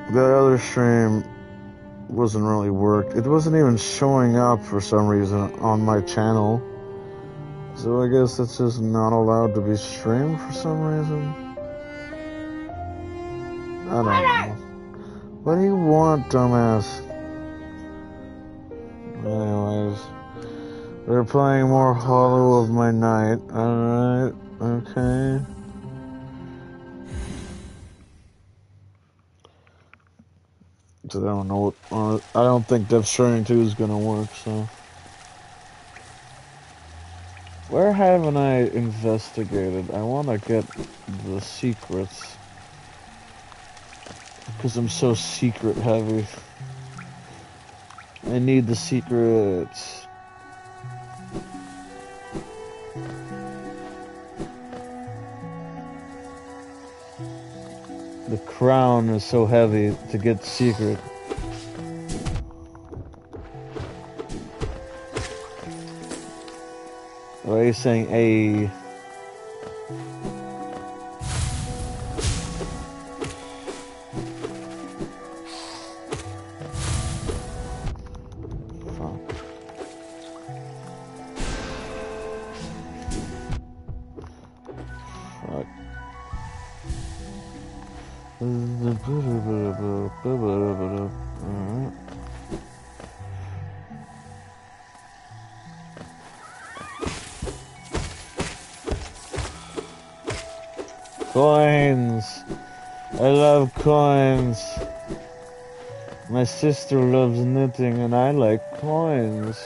The other stream wasn't really worked. It wasn't even showing up for some reason on my channel. So I guess it's just not allowed to be streamed for some reason. I don't know. What do you want, dumbass? Anyways, we're playing more Hollow of My Night. Alright, okay. So I don't know what, I don't think Death Stranding 2 is gonna work, so. Where haven't I investigated? I wanna get the secrets. Because I'm so secret heavy. I need the secrets. The crown is so heavy to get secret. Why are you saying A? Coins! I love coins! My sister loves knitting and I like coins.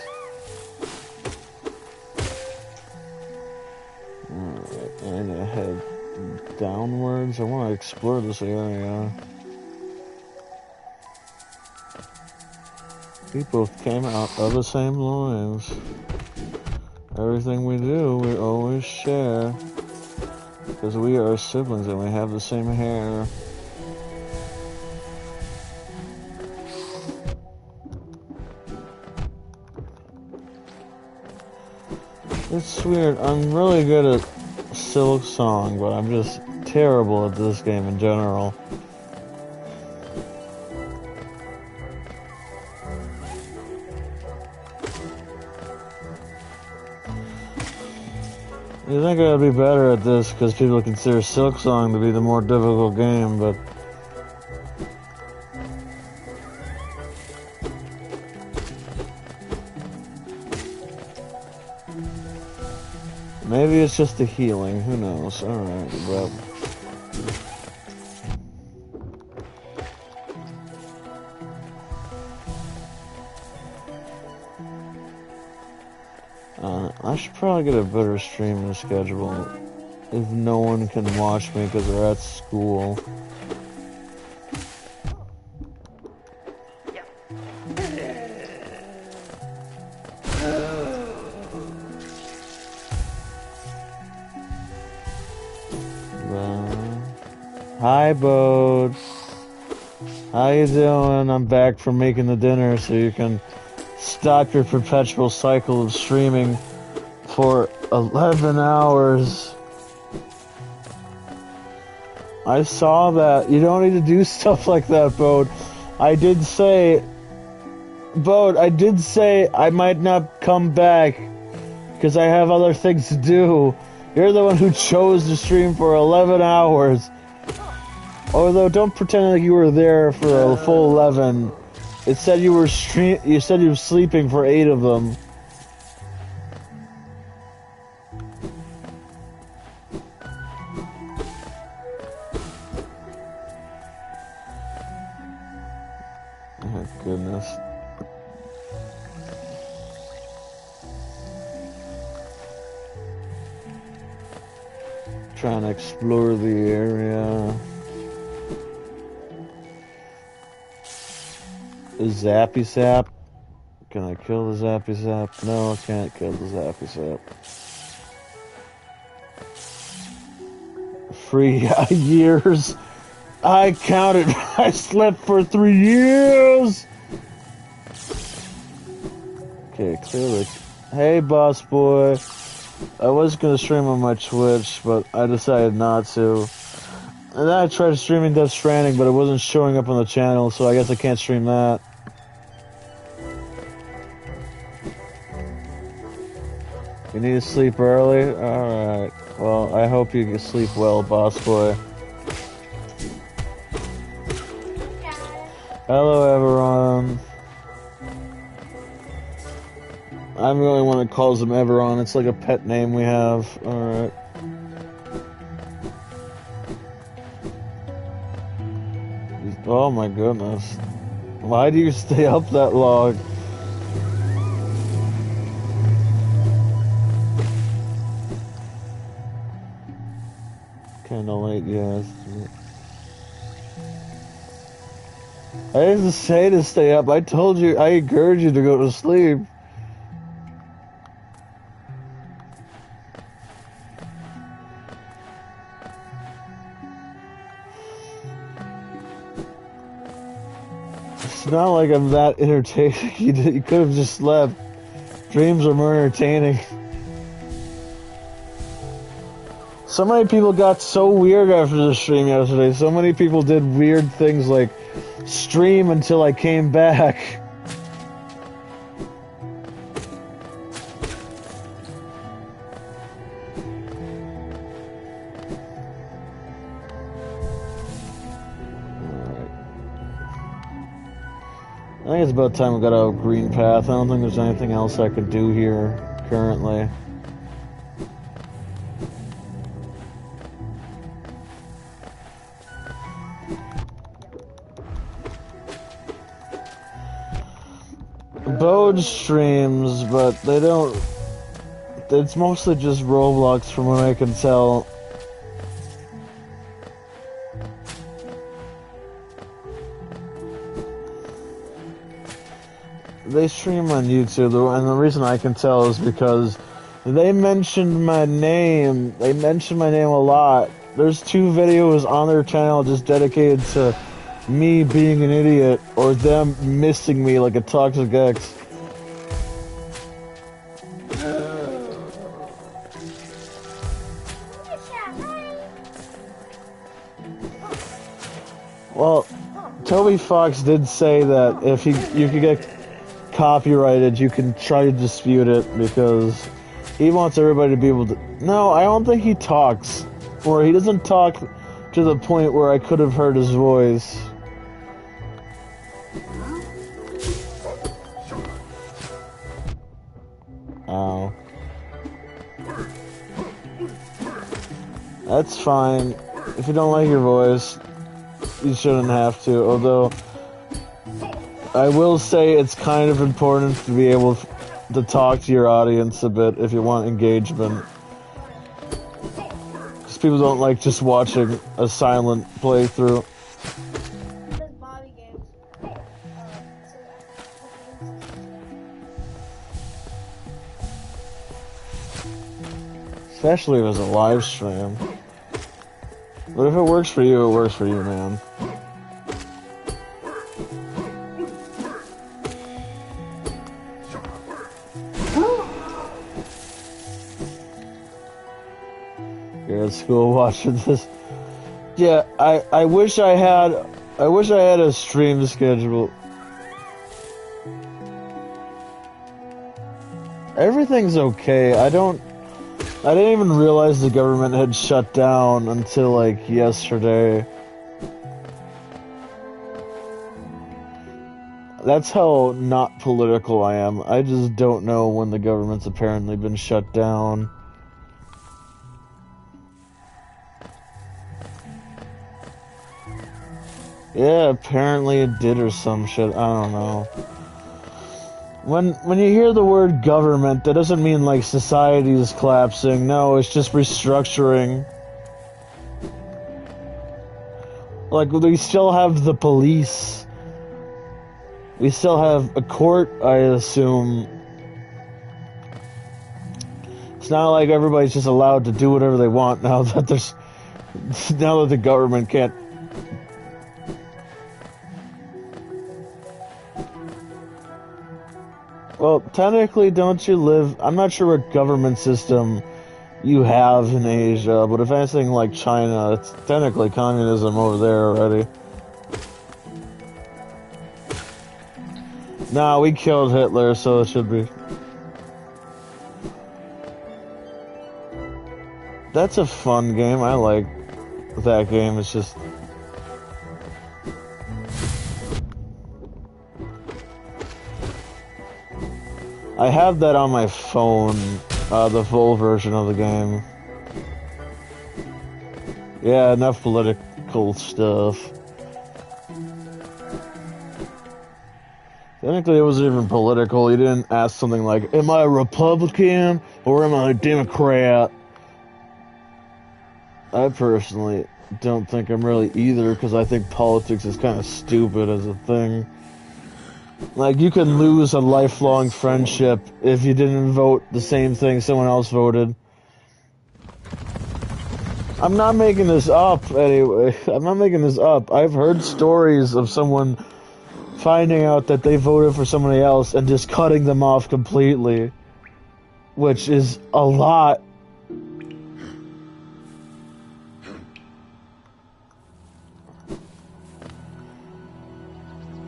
Alright, I'm gonna head downwards. I want to explore this area. We both came out of the same loins. Everything we do, we always share. Because we are siblings and we have the same hair. It's weird. I'm really good at Silksong, but I'm just terrible at this game in general. You think I'd be better at this because people consider Silksong to be the more difficult game, but maybe it's just the healing, who knows. Alright, well. I should probably get a better streaming schedule if no one can watch me because they're at school. Hi, Bode. How you doing? I'm back from making the dinner so you can stop your perpetual cycle of streaming for 11 hours. I saw that. You don't need to do stuff like that, Bode. I did say I might not come back because I have other things to do. You're the one who chose to stream for 11 hours. Although, don't pretend like you were there for a full 11. It said you were sleeping for 8 of them. Oh, goodness. Trying to explore the area. Is Zappy Zap? Can I kill the Zappy Zap? No, I can't kill the Zappy Zap. 3 years. I counted. I slept for 3 years. Okay, clearly. Hey, boss boy. I was gonna stream on my Twitch, but I decided not to. And then I tried streaming Death Stranding, but it wasn't showing up on the channel, so I guess I can't stream that. You need to sleep early? Alright. Well, I hope you sleep well, boss boy. Hello, everyone. I'm the only one that calls him Everon. It's like a pet name we have. Alright. Oh my goodness. Why do you stay up that long? Kinda late, yes. I didn't say to stay up. I told you, I encouraged you to go to sleep. It's not like I'm that entertaining. You could have just slept. Dreams are more entertaining. So many people got so weird after the stream yesterday. So many people did weird things like stream until I came back. I think it's about time we got out of Green Path. I don't think there's anything else I could do here currently. Bode streams, but they don't... It's mostly just Roblox from what I can tell. They stream on YouTube, and the reason I can tell is because they mentioned my name. They mentioned my name a lot. There's 2 videos on their channel just dedicated to me being an idiot or them missing me like a toxic ex. Well, Toby Fox did say that if you could get copyrighted, you can try to dispute it because he wants everybody to be able to... No, I don't think he talks. Or he doesn't talk to the point where I could have heard his voice. Oh. That's fine. If you don't like your voice, you shouldn't have to, although I will say it's kind of important to be able to talk to your audience a bit if you want engagement. Because people don't like just watching a silent playthrough. Especially if it's a live stream. But if it works for you, it works for you, man. You're at school watching this. Yeah, I wish I had a stream schedule. Everything's okay. I didn't even realize the government had shut down until, like, yesterday. That's how not political I am. I just don't know when the government's apparently been shut down. Yeah, apparently it did or some shit. I don't know. When you hear the word government, that doesn't mean like society is collapsing. No, it's just restructuring. Like, we still have the police. We still have a court, I assume. It's not like everybody's just allowed to do whatever they want now that the government can't. Well, technically, don't you live... I'm not sure what government system you have in Asia, but if anything like China, it's technically communism over there already. Nah, we killed Hitler, so it should be. That's a fun game. I like that game. It's just... I have that on my phone, the full version of the game. Yeah, enough political stuff. Technically, it wasn't even political. You didn't ask something like, am I a Republican or am I a Democrat? I personally don't think I'm really either, because I think politics is kind of stupid as a thing. Like, you can lose a lifelong friendship if you didn't vote the same thing someone else voted. I'm not making this up, anyway. I'm not making this up. I've heard stories of someone finding out that they voted for somebody else and just cutting them off completely. Which is a lot.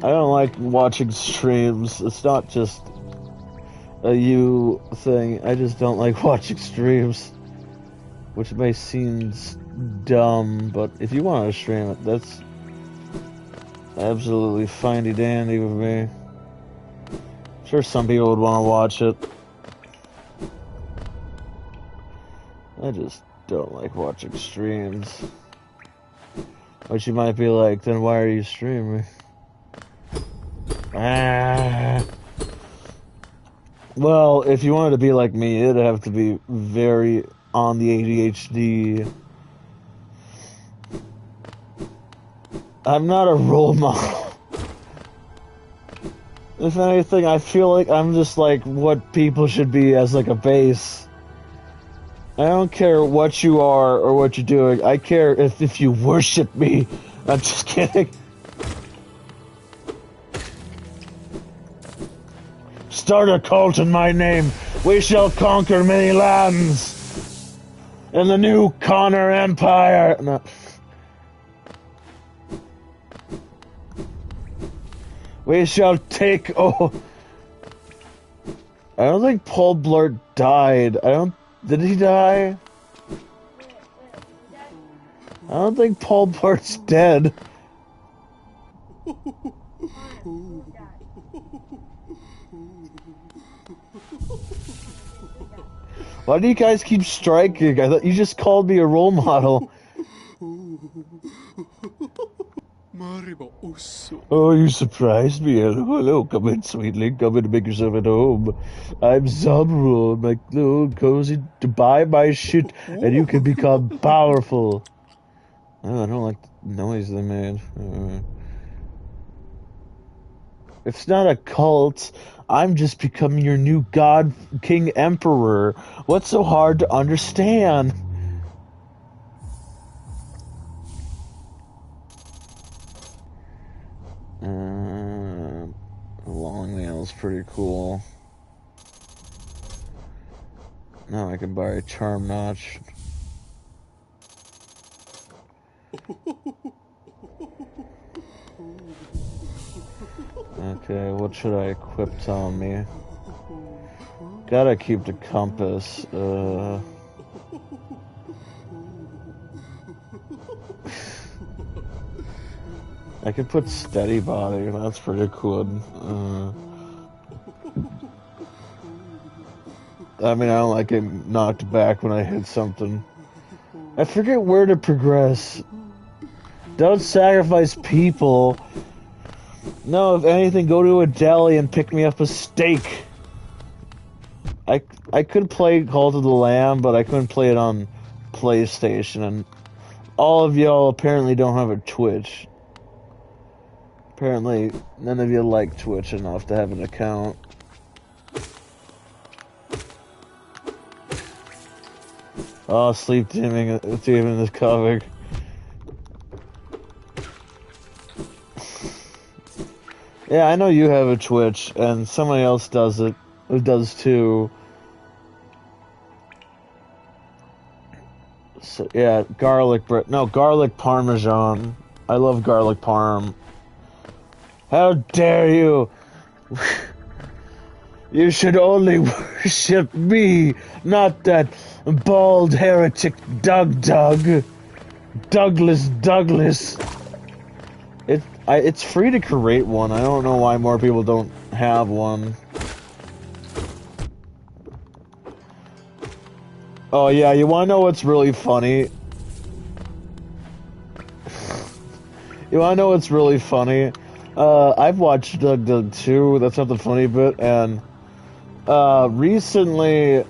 I don't like watching streams. It's not just a you thing. I just don't like watching streams. Which may seem dumb, but if you want to stream it, that's absolutely finey dandy with me. I'm sure some people would want to watch it. I just don't like watching streams. But you might be like, then why are you streaming? Well, if you wanted to be like me, it'd have to be very on the ADHD. I'm not a role model. If anything, I feel like I'm just like what people should be as like a base. I don't care what you are or what you're doing. I care if you worship me. I'm just kidding. Start a cult in my name. We shall conquer many lands. In the new Connor Empire. No. We shall take... Oh. I don't think Paul Blart died. Did he die? I don't think Paul Blart's dead. Why do you guys keep striking? I thought you just called me a role model. Oh, you surprised me. Hello, come in, sweetling. Come in and make yourself at home. I'm Zumrul, my little cozy to buy my shit, and you can become powerful. Oh, I don't like the noise they made. It's not a cult. I'm just becoming your new god, king, emperor. What's so hard to understand? Long nail's pretty cool. Now I can buy a charm notch. Okay, what should I equip on me? Gotta keep the compass. I could put steady body. That's pretty cool. I mean, I don't like getting knocked back when I hit something. I forget where to progress. Don't sacrifice people. No, if anything, go to a deli and pick me up a steak. I could play Call of the Lamb, but I couldn't play it on PlayStation, and all of y'all apparently don't have a Twitch. Apparently, none of you like Twitch enough to have an account. Oh, sleep teaming is coming. Yeah, I know you have a Twitch, and somebody else does it. Who does too. So, yeah, garlic bread. No, garlic parmesan. I love garlic parm. How dare you! You should only worship me, not that bald heretic Doug. Douglas. It's free to create one. I don't know why more people don't have one. Oh yeah, you wanna know what's really funny? You wanna know what's really funny? I've watched Doug too, that's not the funny bit, and recently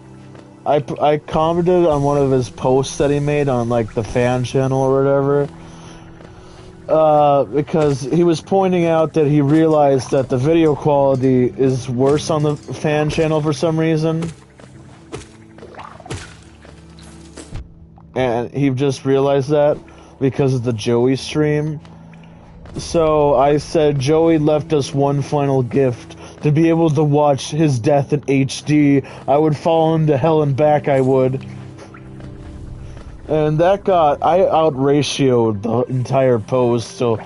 I commented on one of his posts that he made on like the fan channel or whatever, because he was pointing out that he realized that the video quality is worse on the fan channel for some reason. And he just realized that because of the Joey stream. So I said Joey left us one final gift, to be able to watch his death in HD. I would fall into hell and back, I would. And I out-ratioed the entire post, so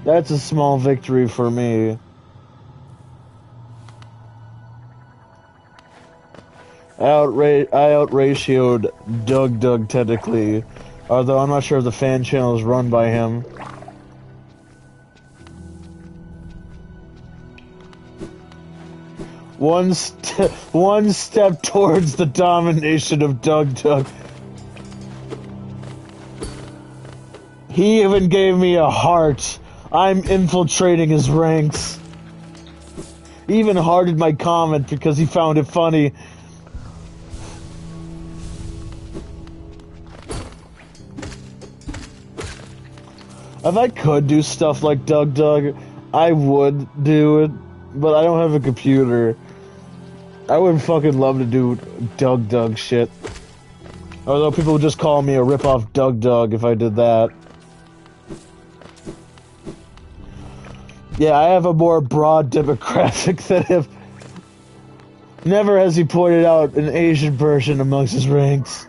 that's a small victory for me. I out-ratioed Doug technically, although I'm not sure if the fan channel is run by him. One step towards the domination of Doug. He even gave me a heart. I'm infiltrating his ranks. He even hearted my comment because he found it funny. If I could do stuff like Doug, I would do it, but I don't have a computer. I would fucking love to do Doug shit. Although people would just call me a rip-off Doug if I did that. Yeah, I have a more broad demographic than him. Never has he pointed out an Asian person amongst his ranks.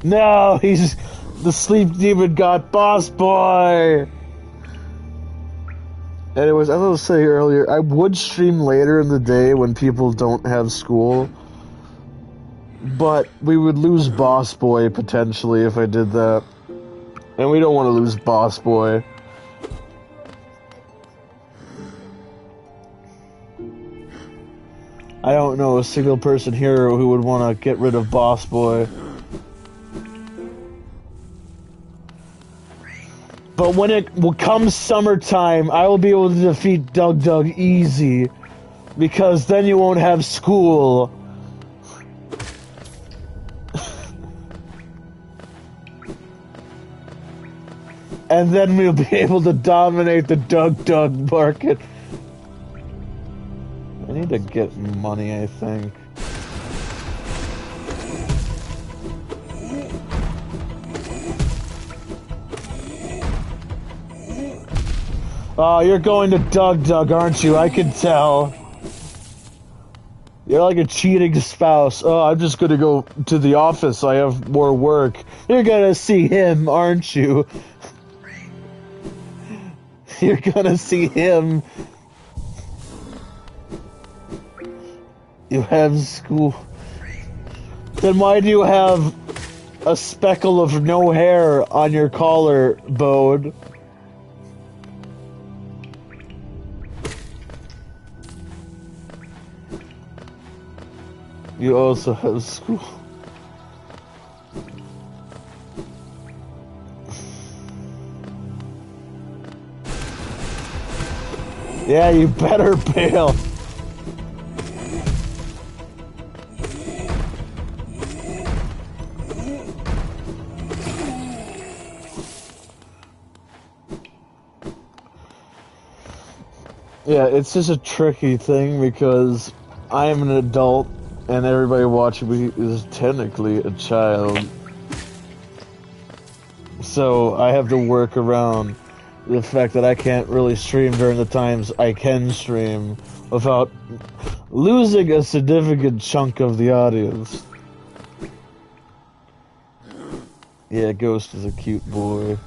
No, the sleep demon got Boss Boy. Anyways, as I was saying earlier, I would stream later in the day when people don't have school, but we would lose Boss Boy potentially if I did that, and we don't want to lose Boss Boy. I don't know a single person here who would want to get rid of Boss Boy. But when it comes summertime, I will be able to defeat Doug easy. Because then you won't have school. And then we'll be able to dominate the Doug market. I need to get money, I think. Oh, you're going to Doug, aren't you? I can tell. You're like a cheating spouse. Oh, I'm just gonna go to the office. I have more work. You're gonna see him, aren't you? You're gonna see him. You have school. Then why do you have a speckle of no hair on your collarbone? You also have school. Yeah, you better bail. Yeah, it's just a tricky thing because I am an adult and everybody watching me is technically a child. So I have to work around the fact that I can't really stream during the times I can stream without losing a significant chunk of the audience. Yeah, Ghost is a cute boy.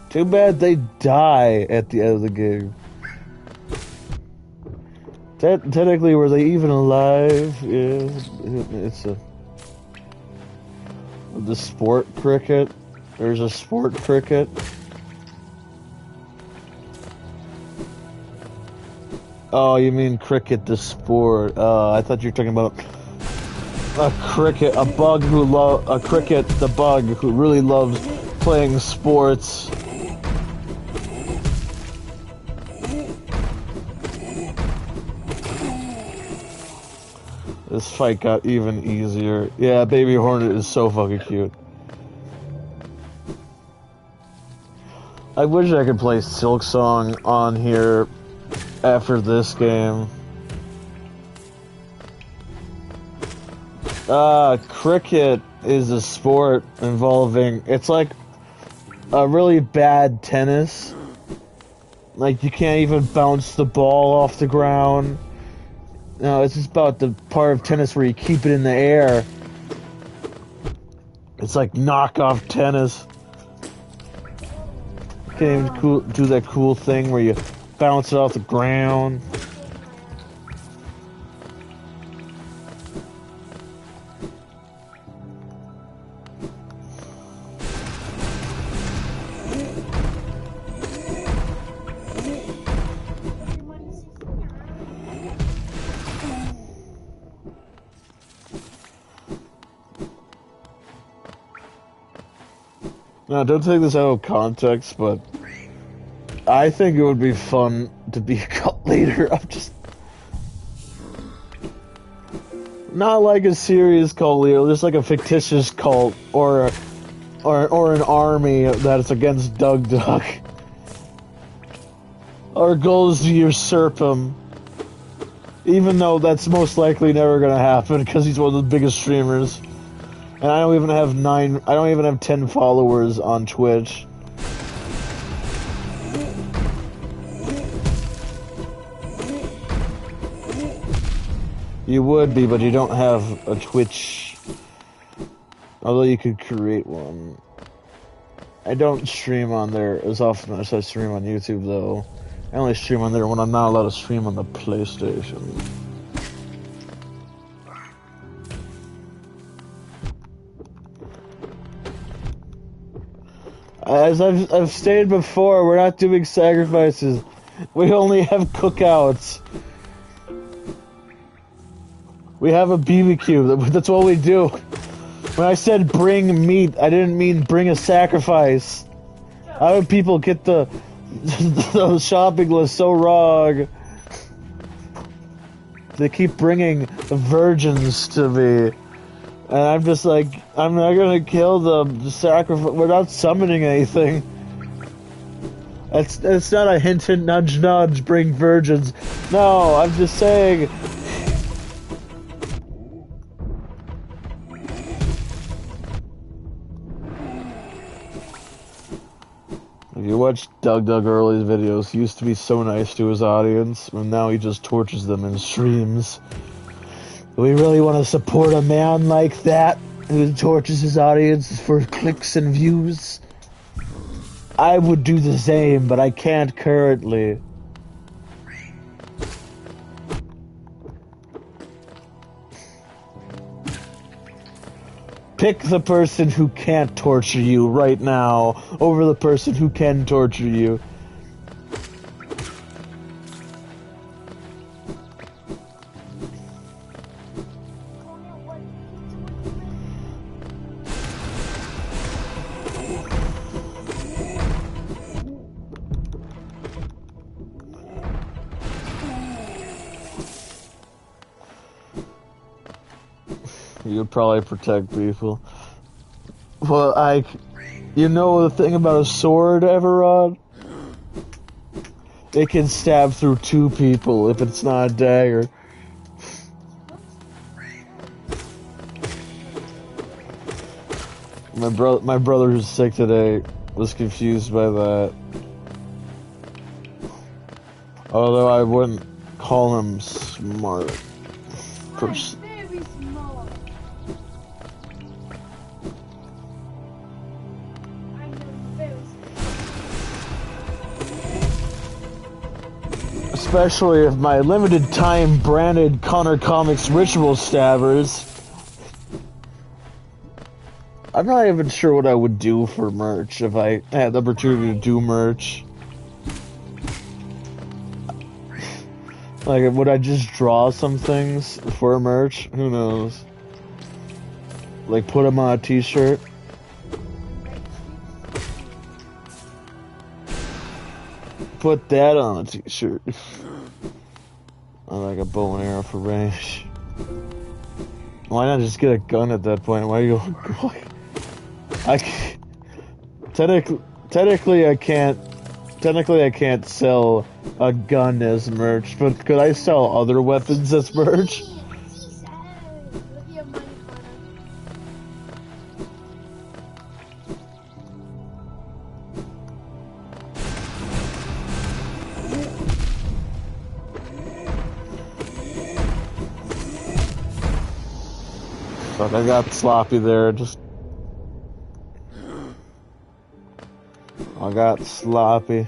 Too bad they die at the end of the game. Technically, were they even alive? Yeah, it's a... The sport cricket. There's a sport cricket. Oh, you mean cricket the sport? I thought you were talking about a cricket, a cricket the bug who really loves playing sports. This fight got even easier. Yeah, Baby Hornet is so fucking cute. I wish I could play Silk Song on here after this game. Cricket is a sport involving... It's like a really bad tennis. Like, you can't even bounce the ball off the ground. No, it's just about the part of tennis where you keep it in the air. It's like knockoff tennis. You can't even do that cool thing where you bounce it off the ground. Now, don't take this out of context, but I think it would be fun to be a cult leader. I'm just not like a serious cult leader, just like a fictitious cult or an army that's against Doug Duck. Our goal is to usurp him, even though that's most likely never gonna happen because he's one of the biggest streamers. And I don't even have 10 followers on Twitch. You would be, but you don't have a Twitch. Although you could create one. I don't stream on there as often as I stream on YouTube, though. I only stream on there when I'm not allowed to stream on the PlayStation. As I've stated before, we're not doing sacrifices. We only have cookouts. We have a BBQ. That's what we do. When I said bring meat, I didn't mean bring a sacrifice. How do people get the shopping list so wrong? They keep bringing virgins to me. And I'm just like, I'm not gonna kill the sacrifice. We're not summoning anything. It's not a hint, hint, nudge, nudge, bring virgins. No, I'm just saying. If you watch Doug Early's videos, he used to be so nice to his audience, and now he just tortures them in streams. Do we really want to support a man like that who tortures his audience for clicks and views? I would do the same, but I can't currently. Pick the person who can't torture you right now over the person who can torture you. You would probably protect people. Well, you know the thing about a sword, Everrod? It can stab through 2 people if it's not a dagger. My brother who's sick today was confused by that. Although I wouldn't call him smart. Especially if my limited time branded Connor Comics ritual stabbers. I'm not even sure what I would do for merch if I had the opportunity to do merch. Like, would I just draw some things for merch? Who knows? Like, put them on a t-shirt? Put that on a t-shirt. I like a bow and arrow for range. Why not just get a gun at that point? Why are you... Technically I can't sell a gun as merch, but could I sell other weapons as merch? Fuck, I got sloppy there, I got sloppy.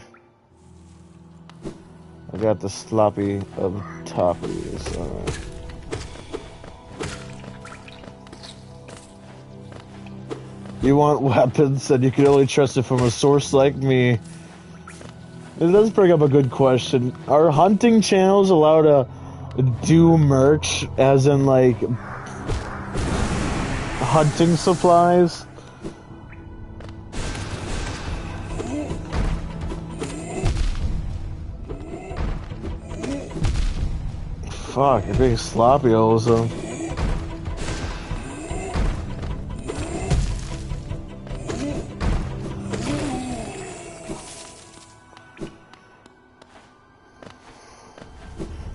I got the sloppy of toppies. Alright. You want weapons and you can only trust it from a source like me. It does bring up a good question. Are hunting channels allowed to do merch, as in like hunting supplies? Fuck, you're being sloppy also.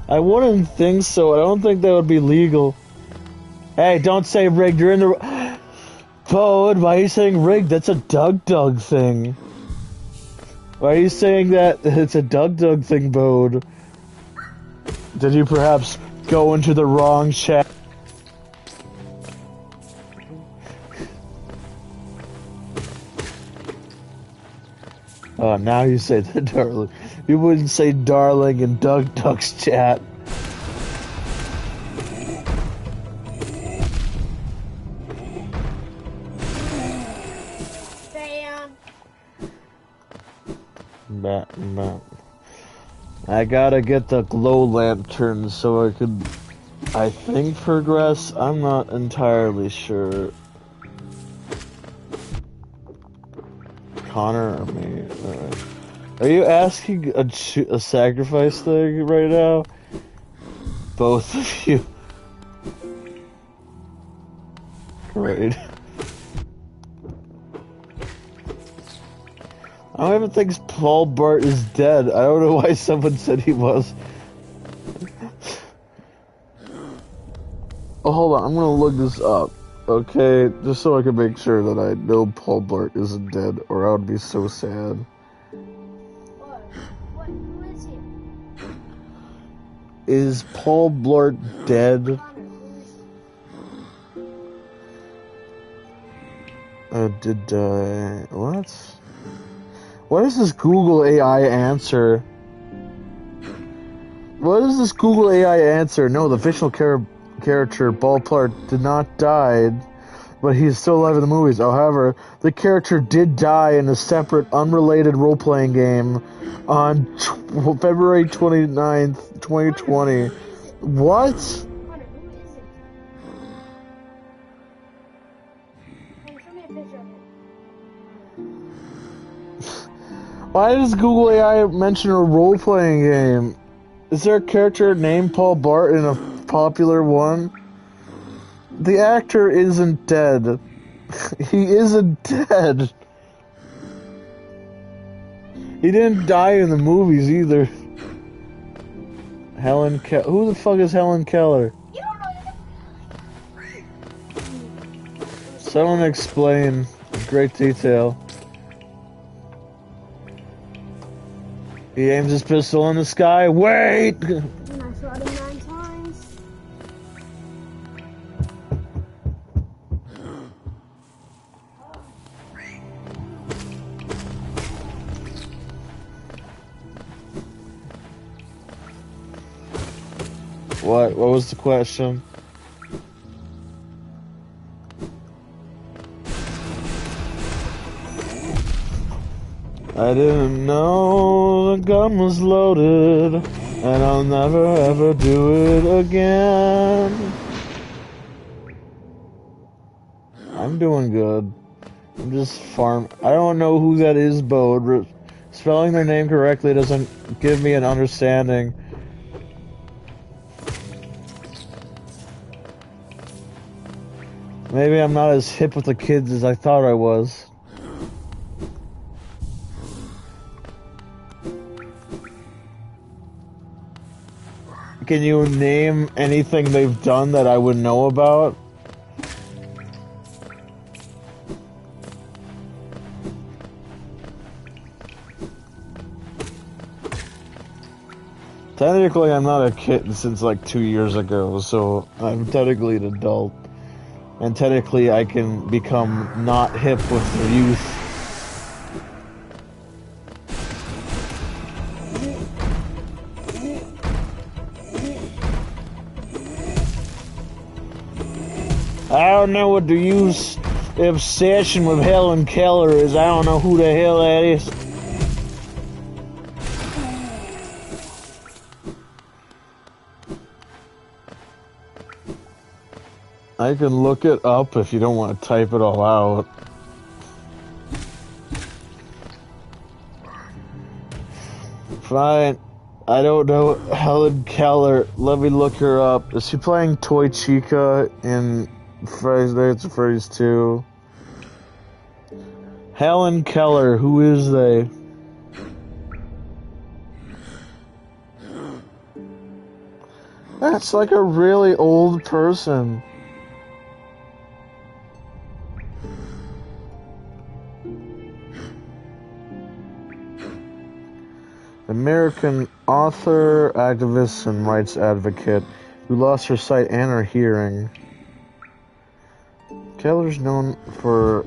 I wouldn't think so. I don't think that would be legal. Hey, don't say rigged. You're in the... Bode, why are you saying rigged? That's a Doug thing. Why are you saying that? It's a Doug thing, Bode. Did you perhaps go into the wrong chat? Oh, now you say the darling. You wouldn't say darling in Doug's chat. I gotta get the glow lantern so I could, I think, progress. I'm not entirely sure. Connor or me? Are you asking a sacrifice thing right now? Both of you. Great. I don't even think Paul Bart is dead. I don't know why someone said he was. Oh, hold on. I'm gonna look this up. Okay, just so I can make sure that I know Paul Blart isn't dead, or I would be so sad. Who is he? Is Paul Blart dead? What? What is this Google AI answer? What is this Google AI answer? No, the fictional character Paul Blart did not die, but he's still alive in the movies. However, the character did die in a separate, unrelated role-playing game on February 29th, 2020. What? Why does Google AI mention a role-playing game? Is there a character named Paul Bart in a popular one? The actor isn't dead. He isn't dead. He didn't die in the movies either. Helen Keller. Who the fuck is Helen Keller? Someone explain in great detail. He aims his pistol in the sky. Wait! And I shot him 9 times. What was the question? I didn't know the gun was loaded, and I'll never ever do it again. I'm doing good. I'm just I don't know who that is, Bode. Spelling their name correctly doesn't give me an understanding. Maybe I'm not as hip with the kids as I thought I was. Can you name anything they've done that I would know about? Technically, I'm not a kid since like 2 years ago, so I'm technically an adult. And technically, I can become not hip with the youth. I don't know what the youth's obsession with Helen Keller is. I don't know who the hell that is. I can look it up if you don't want to type it all out. Fine. I don't know Helen Keller. Let me look her up. Is she playing Toy Chica in Freddy's Nights at Freddy's 2? Helen Keller, who is they? That's like a really old person. American author, activist, and rights advocate who lost her sight and her hearing. Keller's known for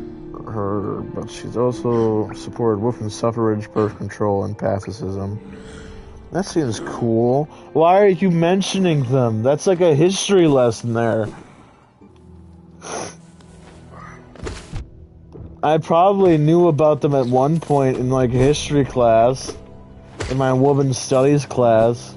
her, but she's also supported women's suffrage, birth control, and pacifism. That seems cool. Why are you mentioning them? That's like a history lesson there. I probably knew about them at one point in like history class. In my women's studies class.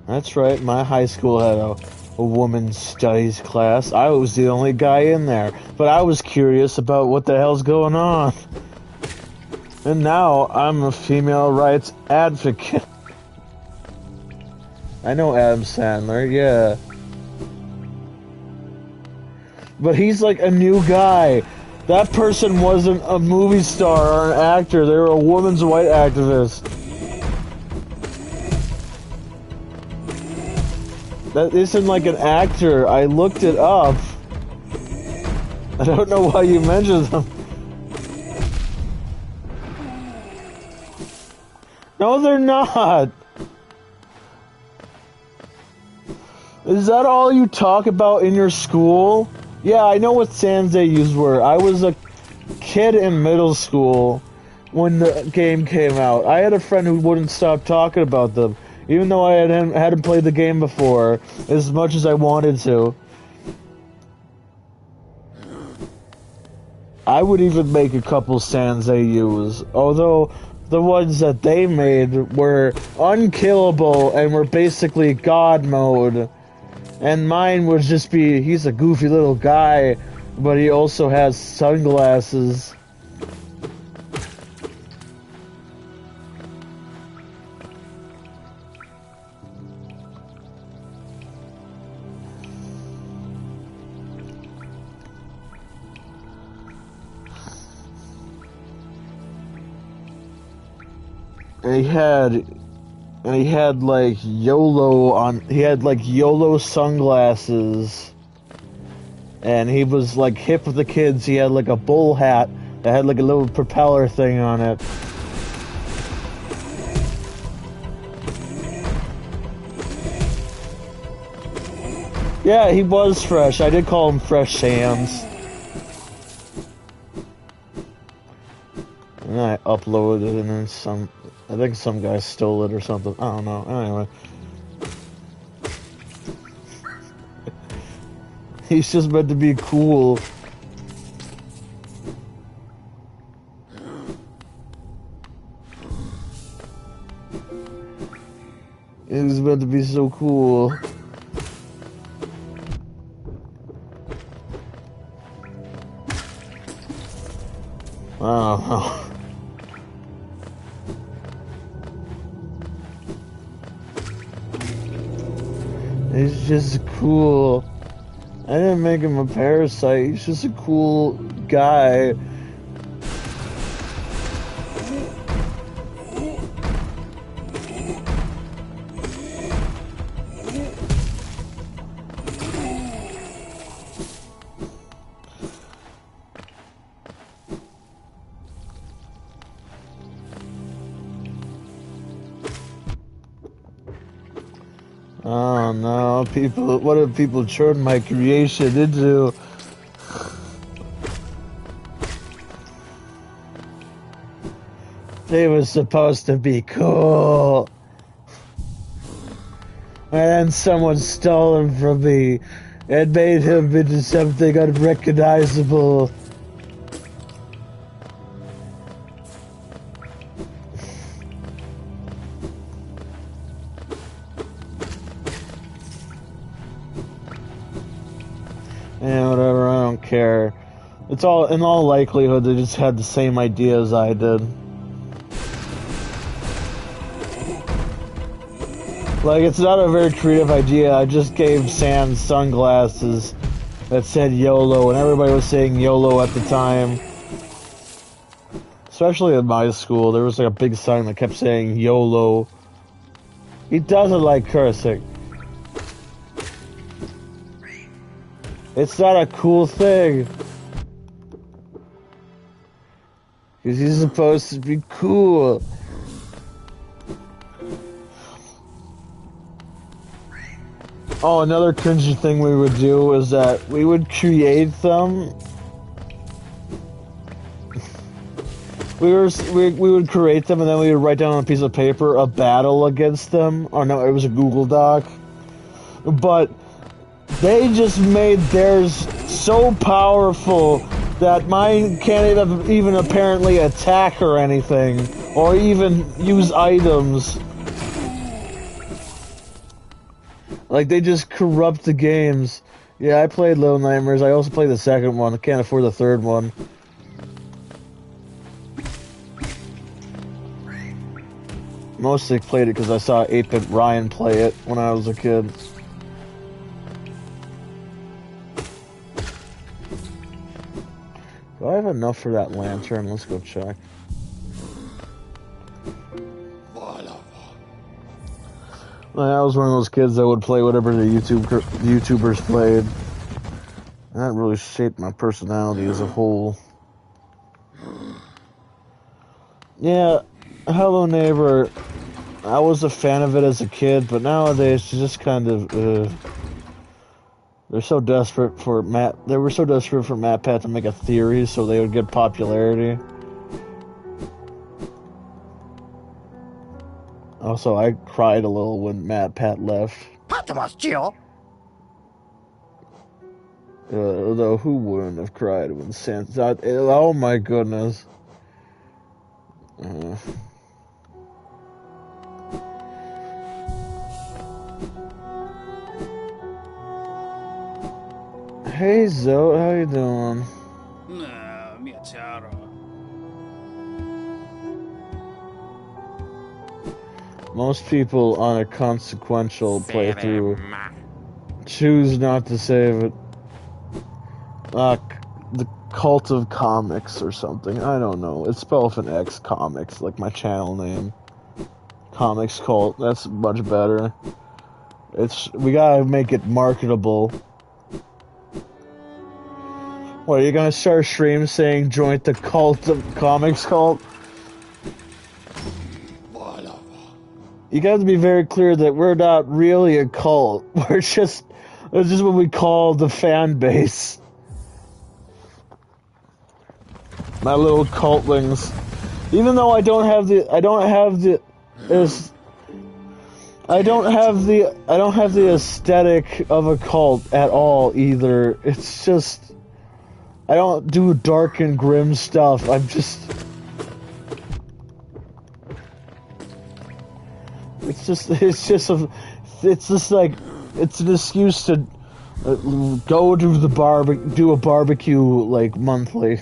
That's right, my high school had a women's studies class. I was the only guy in there, but I was curious about what the hell's going on. And now I'm a female rights advocate. I know Adam Sandler, yeah. But he's like a new guy. That person wasn't a movie star or an actor. They were a woman's white activist. That isn't like an actor. I looked it up. I don't know why you mentioned them. No, they're not. Is that all you talk about in your school? Yeah, I know what Sanseiyus were. I was a kid in middle school when the game came out. I had a friend who wouldn't stop talking about them, even though I hadn't played the game before as much as I wanted to. I would even make a couple Sanseiyus, although the ones that they made were unkillable and were basically God mode. And mine would just be, he's a goofy little guy, but he also has sunglasses. And he had like YOLO on, he had like YOLO sunglasses. And he was like hip with the kids. He had like a bull hat that had like a little propeller thing on it. Yeah, he was fresh. I did call him Fresh Sam's. And then I uploaded it, and then I think some guy stole it or something. I don't know. Anyway. He's just meant to be cool. He's meant to be so cool. I don't know. He's just cool. I didn't make him a parasite. He's just a cool guy. Oh no, people, what have people turned my creation into? They were supposed to be cool. And then someone stole him from me and made him into something unrecognizable. Yeah, whatever, I don't care. It's all, in all likelihood, they just had the same idea as I did. Like, it's not a very creative idea. I just gave Sam sunglasses that said YOLO, and everybody was saying YOLO at the time. Especially in my school, there was like a big sign that kept saying YOLO. He doesn't like cursing. It's not a cool thing. Because he's supposed to be cool. Oh, another cringy thing we would do is that we would create them. We would create them, and then we would write down on a piece of paper a battle against them. Or no, it was a Google Doc. But they just made theirs so powerful that mine can't even apparently attack or anything, or even use items. Like, they just corrupt the games. Yeah, I played Little Nightmares. I also played the second one. I can't afford the third one. Mostly played it because I saw 8-Bit Ryan play it when I was a kid. Do I have enough for that lantern? Let's go check. I was one of those kids that would play whatever the YouTubers played. And that really shaped my personality as a whole. Yeah, Hello Neighbor. I was a fan of it as a kid, but nowadays it's just kind of they're so desperate for They were so desperate for MatPat to make a theory so they would get popularity. Also, I cried a little when MatPat left. Although, who wouldn't have cried when Sans... Oh my goodness. Hey Zoe, how you doing? Most people on a consequential playthrough choose not to save it. The Cult of Comics or something. I don't know. It's spelled with an X, Comics, like my channel name. Comics Cult. That's much better. We gotta make it marketable. What, are you gonna start a stream saying join the Cult of Comics Cult? You got to be very clear that we're not really a cult. We're just It's just what we call the fan base. My little cultlings. Even though I don't have the aesthetic of a cult at all either. It's just I don't do dark and grim stuff. It's just like it's an excuse to go to the do a barbecue like monthly.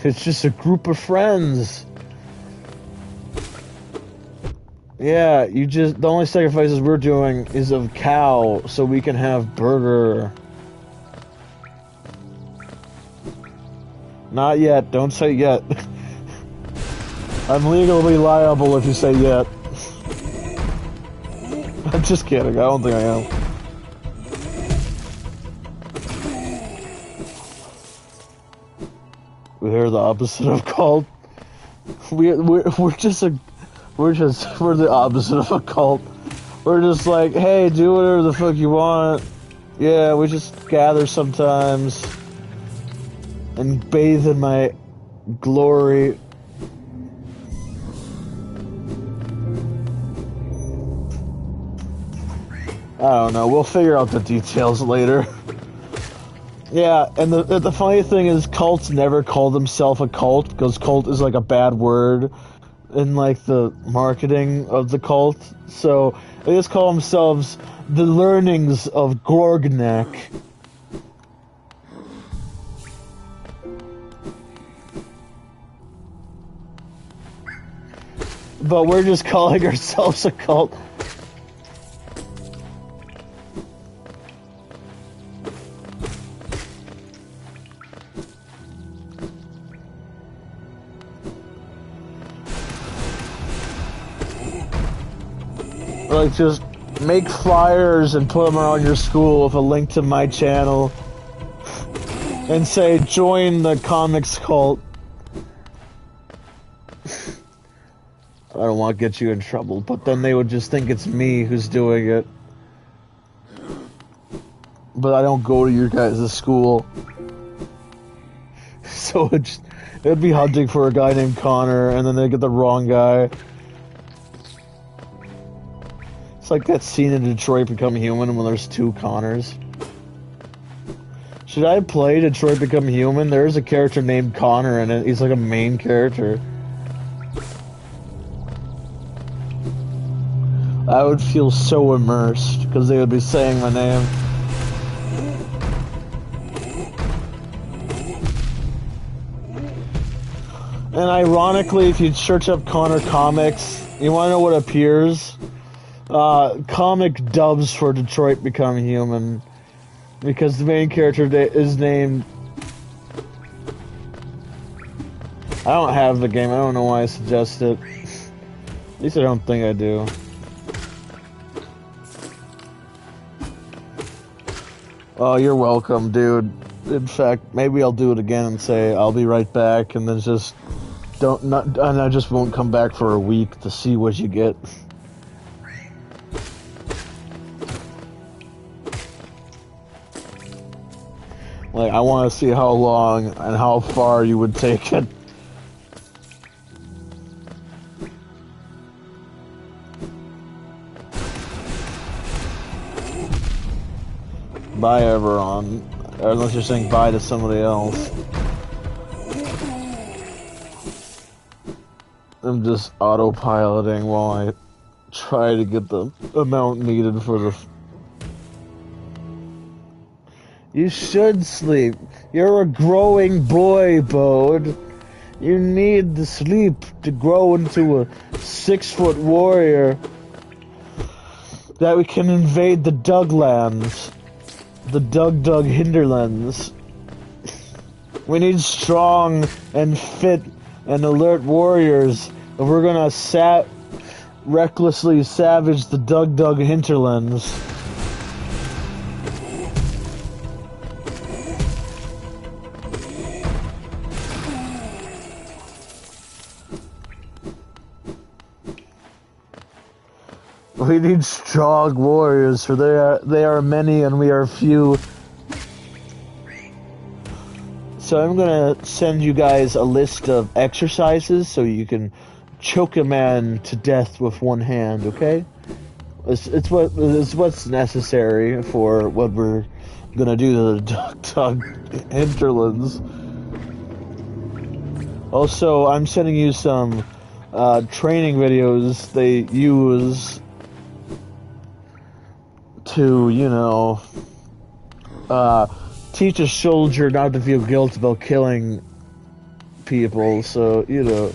It's just a group of friends. Yeah, the only sacrifices we're doing is of cow so we can have burger. Not yet, don't say yet. I'm legally liable if you say yet. I'm just kidding, I don't think I am. We're the opposite of cult. We're the opposite of a cult. We're just like, hey, do whatever the fuck you want. Yeah, we just gather sometimes and bathe in my glory. I don't know. We'll figure out the details later. Yeah, and the funny thing is, cults never call themselves a cult because cult is like a bad word in like the marketing of the cult. So they just call themselves the Learnings of Gorgnak. But we're just calling ourselves a cult. Like, just make flyers and put them around your school with a link to my channel. And say, join the comics cult. I don't want to get you in trouble, but then they would just think it's me who's doing it. But I don't go to your guys' school. So it'd be hunting for a guy named Connor, and then they get the wrong guy. It's like that scene in Detroit Become Human when there's two Connors. Should I play Detroit Become Human? There's a character named Connor in it. He's like a main character. I would feel so immersed because they would be saying my name. And ironically, if you search up Connor Comics, you want to know what appears? Comic dubs for Detroit Become Human. Because the main character is named... I don't have the game, I don't know why I suggest it. At least I don't think I do. Oh, you're welcome, dude. In fact, maybe I'll do it again and say I'll be right back, and then just and I just won't come back for a week to see what you get. Like, I want to see how long and how far you would take it. Bye, Everon. Or unless you're saying bye to somebody else. I'm just autopiloting while I try to get the amount needed for the... You should sleep. You're a growing boy, Bode. You need the sleep to grow into a 6-foot warrior that we can invade the Douglands. The Doug Hinterlands. We need strong and fit and alert warriors if we're gonna recklessly savage the Doug Hinterlands. We need strong warriors, for they are many and we are few. So I'm gonna send you guys a list of exercises so you can choke a man to death with one hand, okay? It's what's necessary for what we're gonna do to the Doug hinterlands. Also, I'm sending you some training videos they use to, you know, teach a soldier not to feel guilt about killing people, so, you know.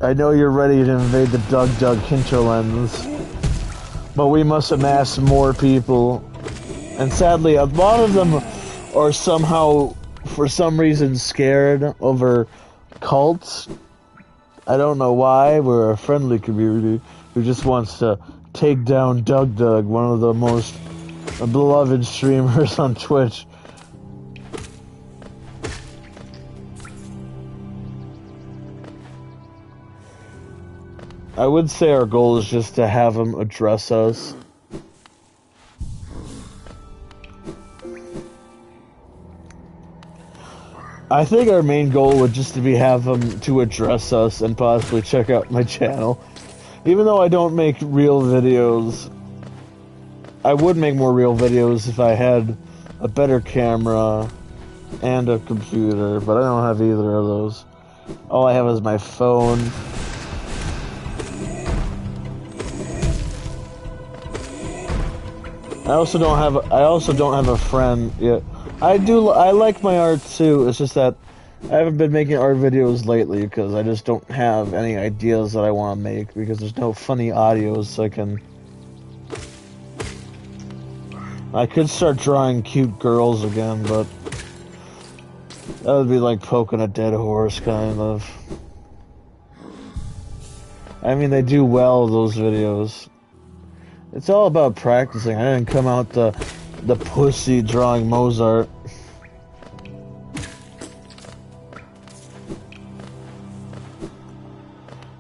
I know you're ready to invade the Doug hinterlands, but we must amass more people. And sadly, a lot of them are somehow, for some reason, scared over cults. I don't know why. We're a friendly community who just wants to take down Doug, one of the most beloved streamers on Twitch. I would say our goal is just to have him address us. I think our main goal would just to be have him to address us and possibly check out my channel. Even though I don't make real videos, I would make more real videos if I had a better camera and a computer, but I don't have either of those. All I have is my phone. I also don't have a friend yet. I like my art too. It's just that I haven't been making art videos lately because I just don't have any ideas that I want to make because there's no funny audios so I could start drawing cute girls again, but that would be like poking a dead horse, kind of. I mean, they do well, those videos. It's all about practicing. I didn't come out the pussy drawing Mozart.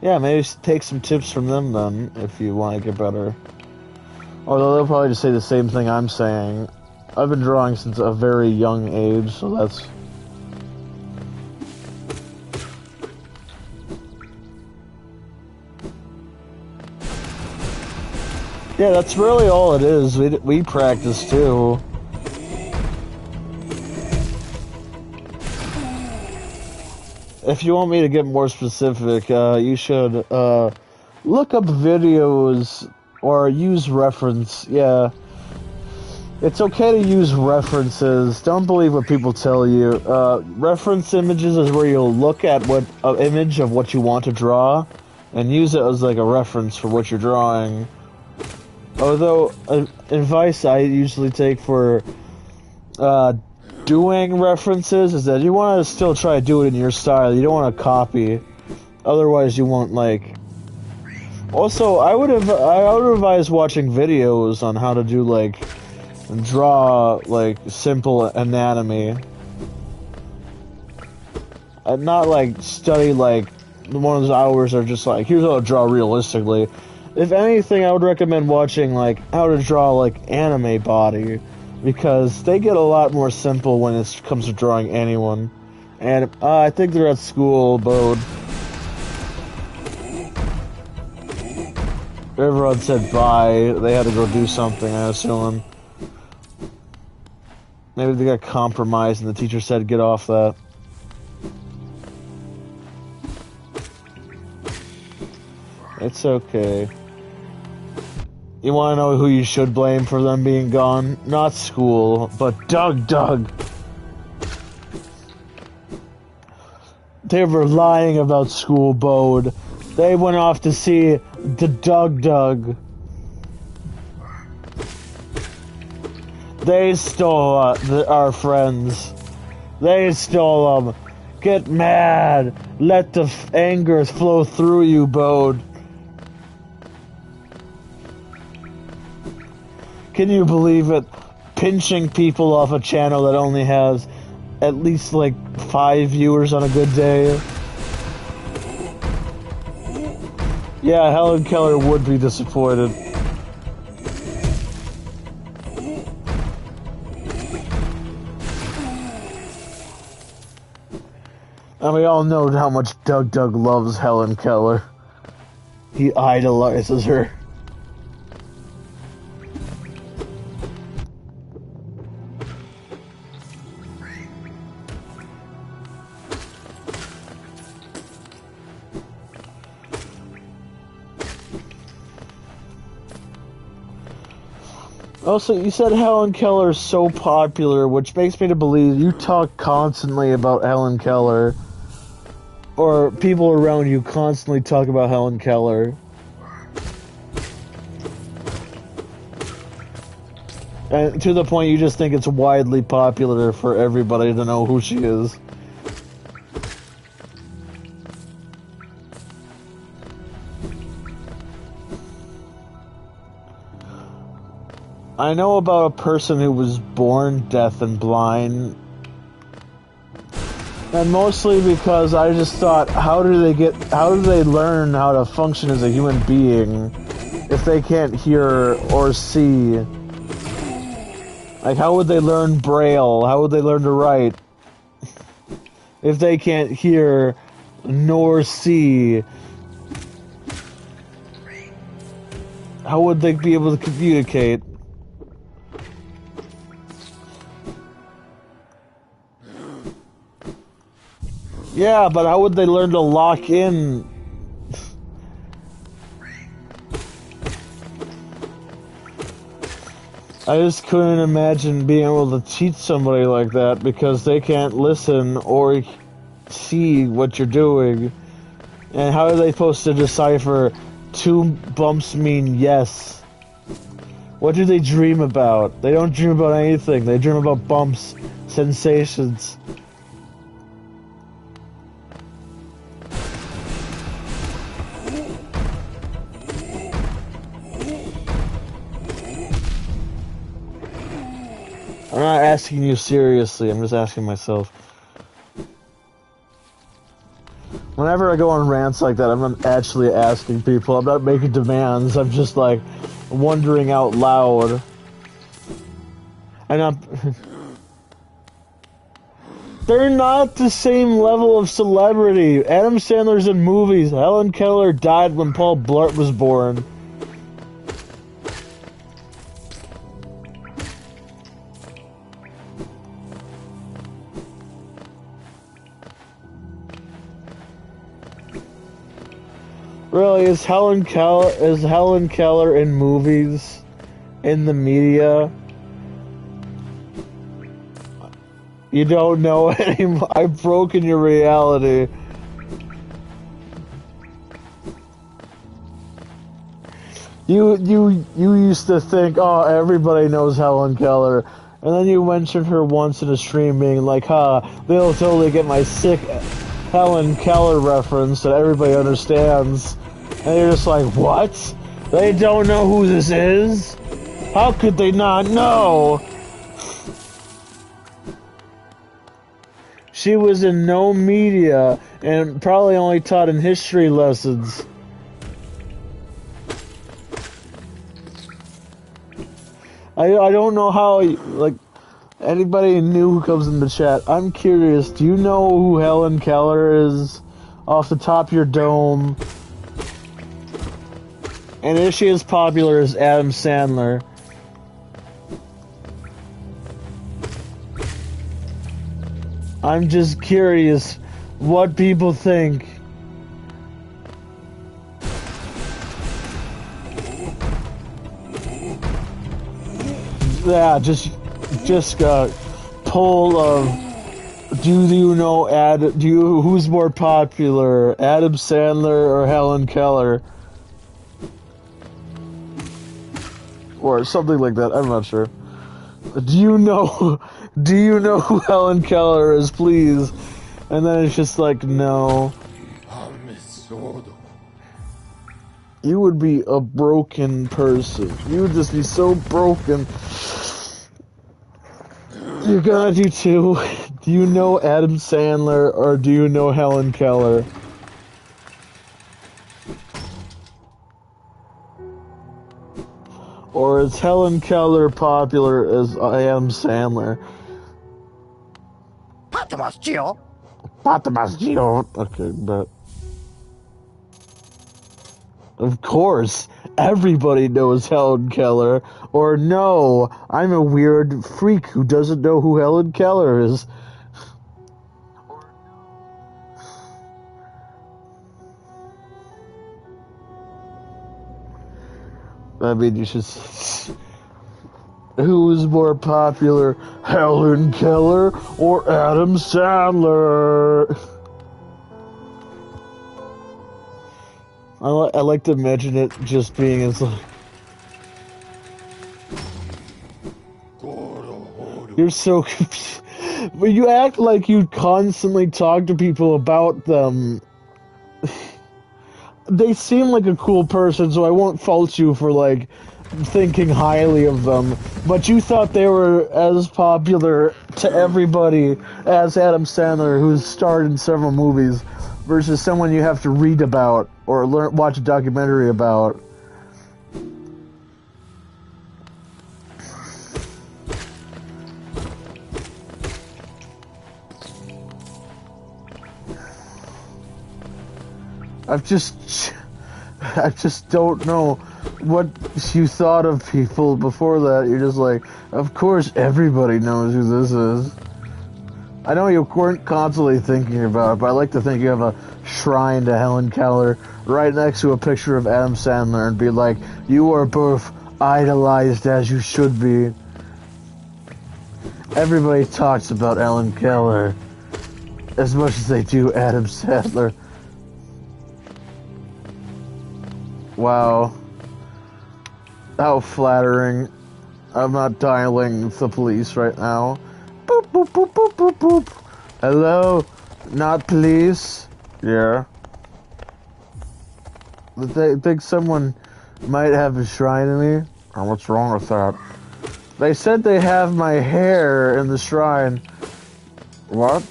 Yeah, maybe take some tips from them then, if you want to get better. Although they'll probably just say the same thing I'm saying. I've been drawing since a very young age, so that's... Yeah, that's really all it is. We practice too. If you want me to get more specific, you should look up videos or use reference. Yeah, it's okay to use references. Don't believe what people tell you. Reference images is where you'll look at an image of what you want to draw and use it as like a reference for what you're drawing. Although, advice I usually take for doing references is that you want to still try to do it in your style. You don't want to copy. Otherwise, you won't, like... Also, I would advise watching videos on how to do, like, draw, like, simple anatomy. And not, like, study, like, one of those hours are just like, here's how to draw realistically. If anything, I would recommend watching, like, how to draw, like, anime body, because they get a lot more simple when it comes to drawing anyone. And, I think they're at school, Bode. Everyone said bye. They had to go do something, I assume. Maybe they got compromised and the teacher said, get off that. It's okay. You want to know who you should blame for them being gone? Not school, but Doug. They were lying about school, Bode. They went off to see the Doug. They stole our friends. They stole them. Get mad. Let the anger flow through you, Bode. Can you believe it? pinching people off a channel that only has at least like 5 viewers on a good day. Yeah, Helen Keller would be disappointed. And we all know how much Doug loves Helen Keller. He idolizes her. Also, you said Helen Keller is so popular, which makes me to believe you talk constantly about Helen Keller. Or people around you constantly talk about Helen Keller. And to the point you just think it's widely popular for everybody to know who she is. I know about a person who was born deaf and blind. And mostly because I just thought, how do they learn how to function as a human being if they can't hear or see? Like, how would they learn Braille? How would they learn to write if they can't hear nor see? How would they be able to communicate? Yeah, but how would they learn to lock in? I just couldn't imagine being able to teach somebody like that because they can't listen or see what you're doing. And how are they supposed to decipher 2 bumps mean yes? What do they dream about? They don't dream about anything. They dream about bumps, sensations. I'm not asking you seriously, I'm just asking myself. Whenever I go on rants like that, I'm not actually asking people, I'm not making demands, I'm just like wondering out loud. And they're not the same level of celebrity. Adam Sandler's in movies. Helen Keller died when Paul Blart was born. Really, is Helen Keller in movies? In the media? You don't know anymore. I've broken your reality. You used to think, oh, everybody knows Helen Keller. And then you mentioned her once in a stream being like, they'll totally get my sick Helen Keller reference that everybody understands. And you're just like, what? They don't know who this is? How could they not know? She was in no media and probably only taught in history lessons. I don't know how, like, anybody new who comes in the chat, I'm curious, do you know who Helen Keller is off the top of your dome? And is she as popular as Adam Sandler? I'm just curious what people think. Yeah, just got poll of who's more popular, Adam Sandler or Helen Keller? Or something like that, I'm not sure. Do you know who Helen Keller is, please? And then it's just like, no. You would be a broken person. You would just be so broken. You're gonna do two. Do you know Adam Sandler or do you know Helen Keller? Or is Helen Keller popular as Adam Sandler? Patamas, Gio. Patamas, Gio. Okay, but of course, everybody knows Helen Keller. Or no, I'm a weird freak who doesn't know who Helen Keller is. I mean, you should. Who is more popular, Helen Keller or Adam Sandler? I like to imagine it just being as like. You're so confused. But you act like you constantly talk to people about them. They seem like a cool person, so I won't fault you for, like, thinking highly of them. But you thought they were as popular to everybody as Adam Sandler, who's starred in several movies, versus someone you have to read about or watch a documentary about. I just don't know what you thought of people before that. You're just like, of course everybody knows who this is. I know you weren't constantly thinking about it, but I like to think you have a shrine to Helen Keller right next to a picture of Adam Sandler and be like, you are both idolized as you should be. Everybody talks about Helen Keller as much as they do Adam Sandler. Wow. How flattering. I'm not dialing the police right now. Boop, boop, boop, boop, boop, boop. Hello? Not police? Yeah. They think someone might have a shrine in me? Oh, what's wrong with that? They said they have my hair in the shrine. What?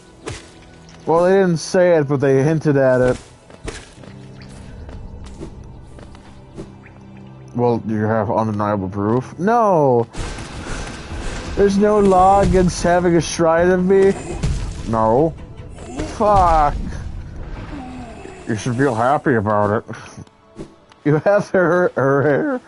Well, they didn't say it, but they hinted at it. Well, do you have undeniable proof? No! There's no law against having a shrine of me? No. Fuck. You should feel happy about it. You have her hair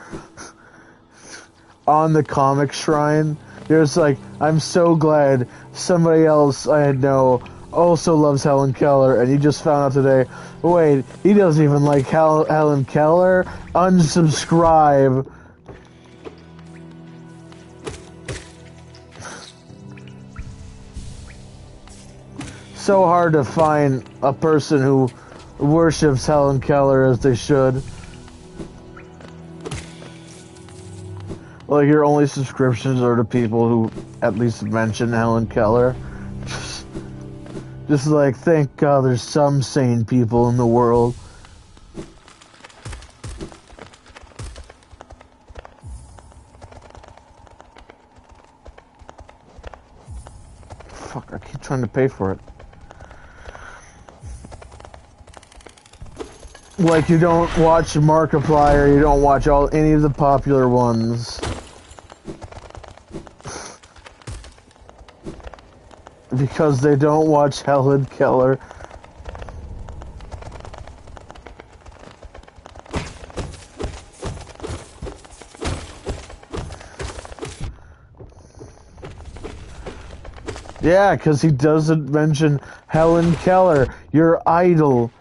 on the comic shrine. You're just like, I'm so glad somebody else I know also loves Helen Keller, and you just found out today, wait, he doesn't even like Helen Keller? Unsubscribe. So hard to find a person who worships Helen Keller as they should. Like, your only subscriptions are to people who at least mention Helen Keller. Just like, thank God there's some sane people in the world. Fuck, I keep trying to pay for it. Like, you don't watch Markiplier, you don't watch any of the popular ones. Because they don't watch Helen Keller. Yeah, because he doesn't mention Helen Keller, your idol.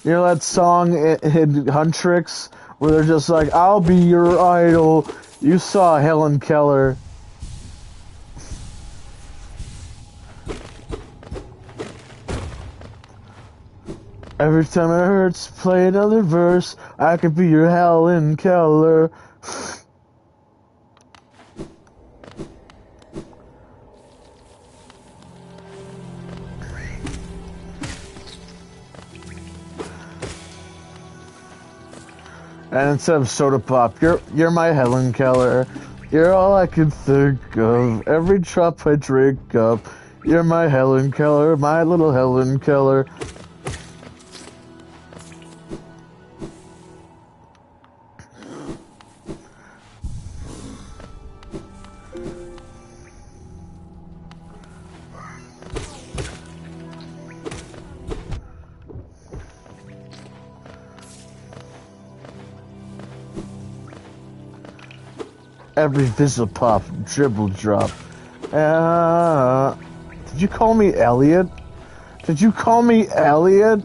You know that song in Huntrix where they're just like, I'll be your idol. You saw Helen Keller. Every time it hurts, play another verse. I could be your Helen Keller. And instead of soda pop, you're my Helen Keller. You're all I can think of. Every drop I drink up. You're my Helen Keller, my little Helen Keller. Every Fizzle Pop, Dribble Drop. Did you call me Elliot? Did you call me Elliot?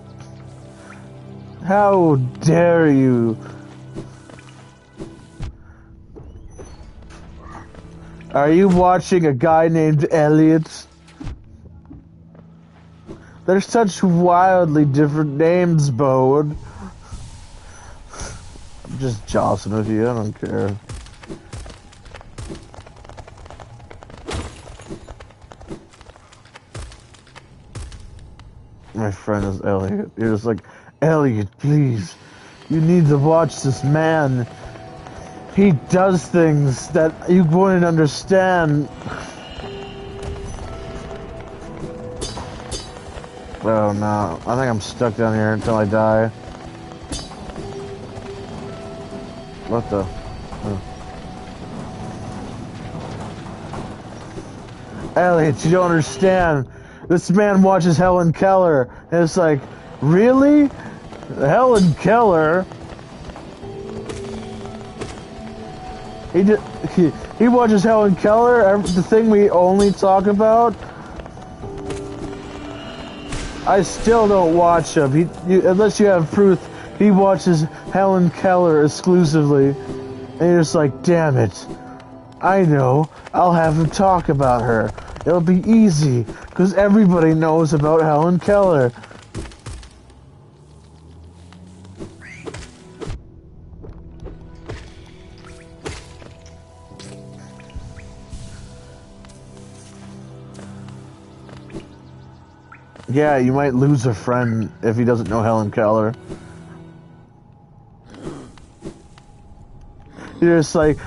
How dare you? Are you watching a guy named Elliot? They're such wildly different names, Bode. I'm just jostling with you, I don't care. My friend is Elliot. You're just like, Elliot, please. You need to watch this man. He does things that you wouldn't understand. Oh no, I think I'm stuck down here until I die. What the? Oh. Elliot, you don't understand. This man watches Helen Keller, and it's like, really? Helen Keller? He watches Helen Keller, the thing we only talk about. I still don't watch him. Unless you have proof, he watches Helen Keller exclusively, and you're just like, damn it. I know. I'll have him talk about her. It'll be easy, because everybody knows about Helen Keller. Yeah, you might lose a friend if he doesn't know Helen Keller. You're just like,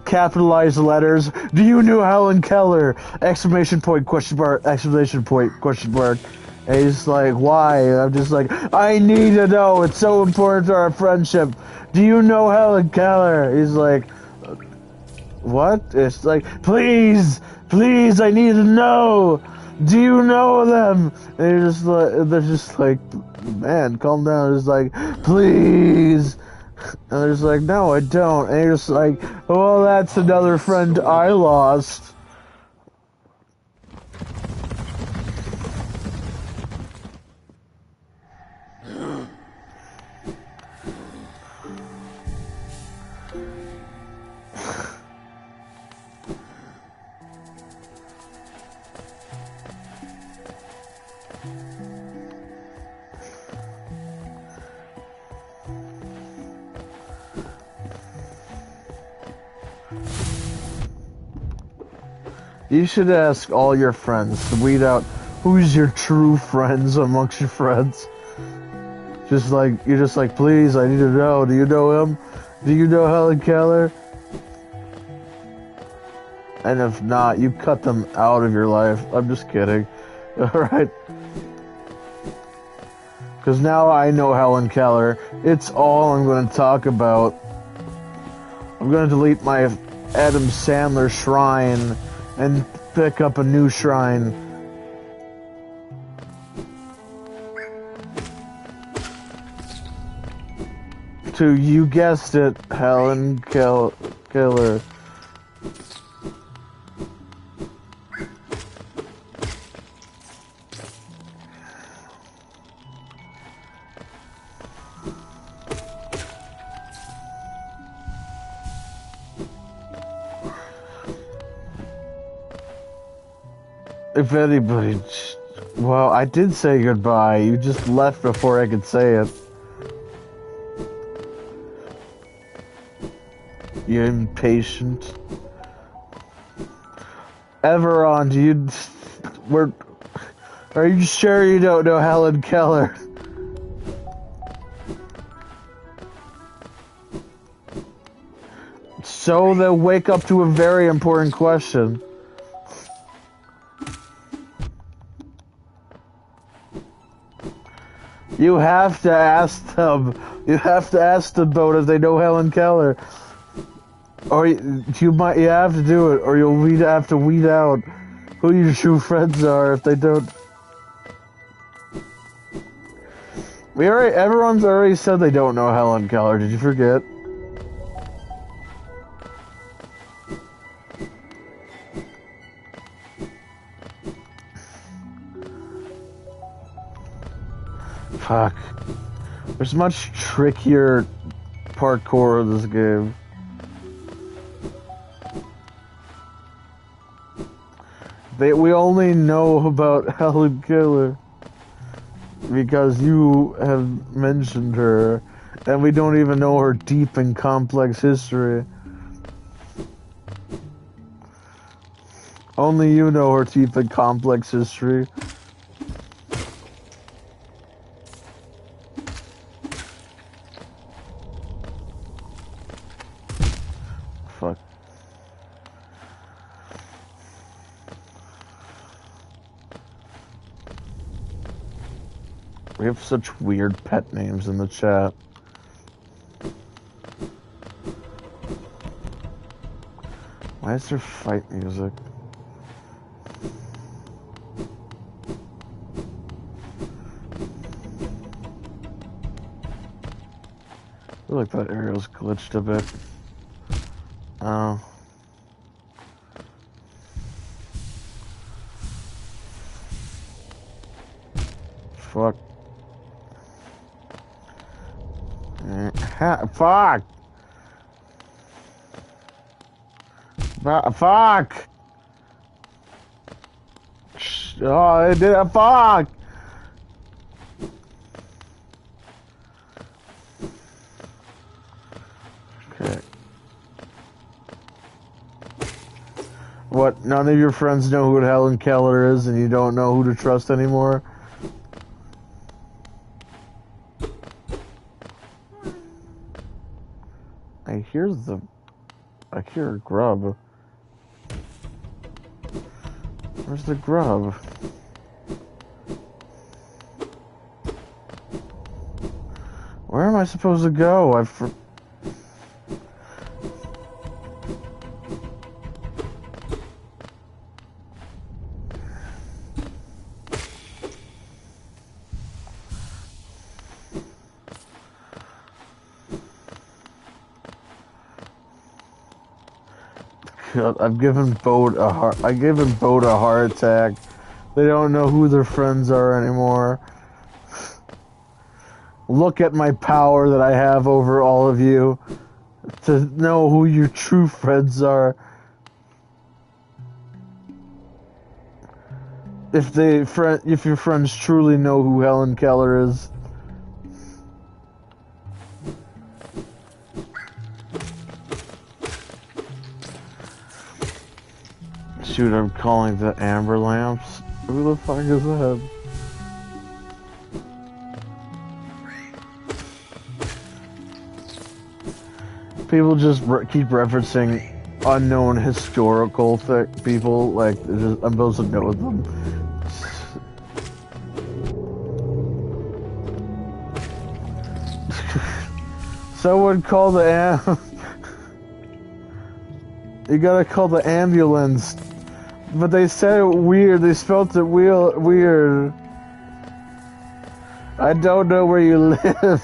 capitalized letters. Do you know Helen Keller? Exclamation point, question mark, exclamation point, question mark. And he's like, why? And I'm just like, I need to know. It's so important to our friendship. Do you know Helen Keller? He's like, what? It's like, please, I need to know. Do you know them? And they're just like, man, calm down. It's like, please. And they're just like, no, I don't. And you're just like, well, that's another friend I lost. You should ask all your friends to weed out who's your true friends amongst your friends. Just like, you're just like, please, I need to know. Do you know him? Do you know Helen Keller? And if not, you cut them out of your life. I'm just kidding. Alright? Because now I know Helen Keller. It's all I'm going to talk about. I'm going to delete my Adam Sandler shrine and pick up a new shrine. To, you guessed it, Helen Keller. If anybody... Well, I did say goodbye. You just left before I could say it. You impatient. Everon, are you sure you don't know Helen Keller? So they'll wake up to a very important question. You have to ask them. You have to ask them about if they know Helen Keller. Or you have to do it, or you'll have to weed out who your true friends are if they don't. Everyone's already said they don't know Helen Keller. Did you forget? Fuck. There's much trickier parkour in this game. We only know about Helen Keller because you have mentioned her, and we don't even know her deep and complex history. Only you know her deep and complex history. Fuck. We have such weird pet names in the chat. Why is there fight music? I feel like that area's glitched a bit. Oh. Fuck. Fuck! Fuck! Oh, I did a fuck! Okay. What? None of your friends know who Helen Keller is, and you don't know who to trust anymore? I hear a grub. Where's the grub? Where am I supposed to go? I've given Boat a heart attack. They don't know who their friends are anymore. Look at my power that I have over all of you to know who your true friends are. If your friends truly know who Helen Keller is. Shoot, I'm calling the amber lamps. Who the fuck is that? People just keep referencing unknown historical people, like, I'm supposed to know them. Someone call the You gotta call the ambulance. But they said it weird. They spelled it weird. I don't know where you live.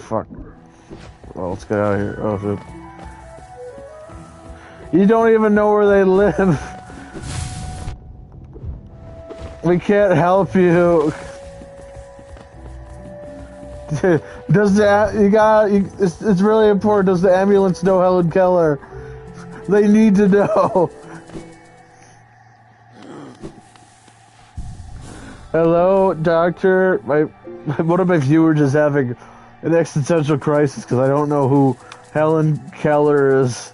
Fuck. Well, let's get out of here. Oh, shit. You don't even know where they live. We can't help you. It's really important. Does the ambulance know Helen Keller? They need to know. Hello, doctor. One of my viewers is having an existential crisis because I don't know who Helen Keller is.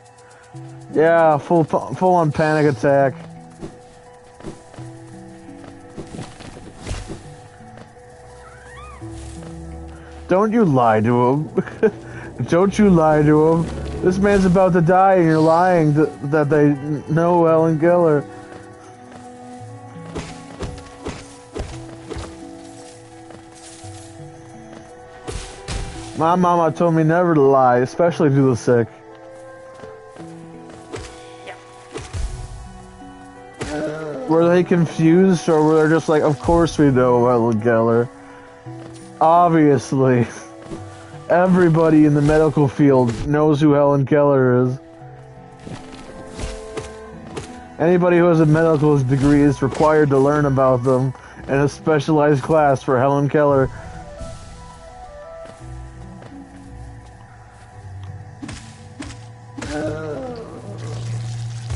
Yeah, full on panic attack. Don't you lie to him. Don't you lie to him. This man's about to die and you're lying that they know Helen Keller. My mama told me never to lie, especially to the sick. Were they confused, or were they just like, of course we know Helen Keller? Obviously. Everybody in the medical field knows who Helen Keller is. Anybody who has a medical degree is required to learn about them in a specialized class for Helen Keller.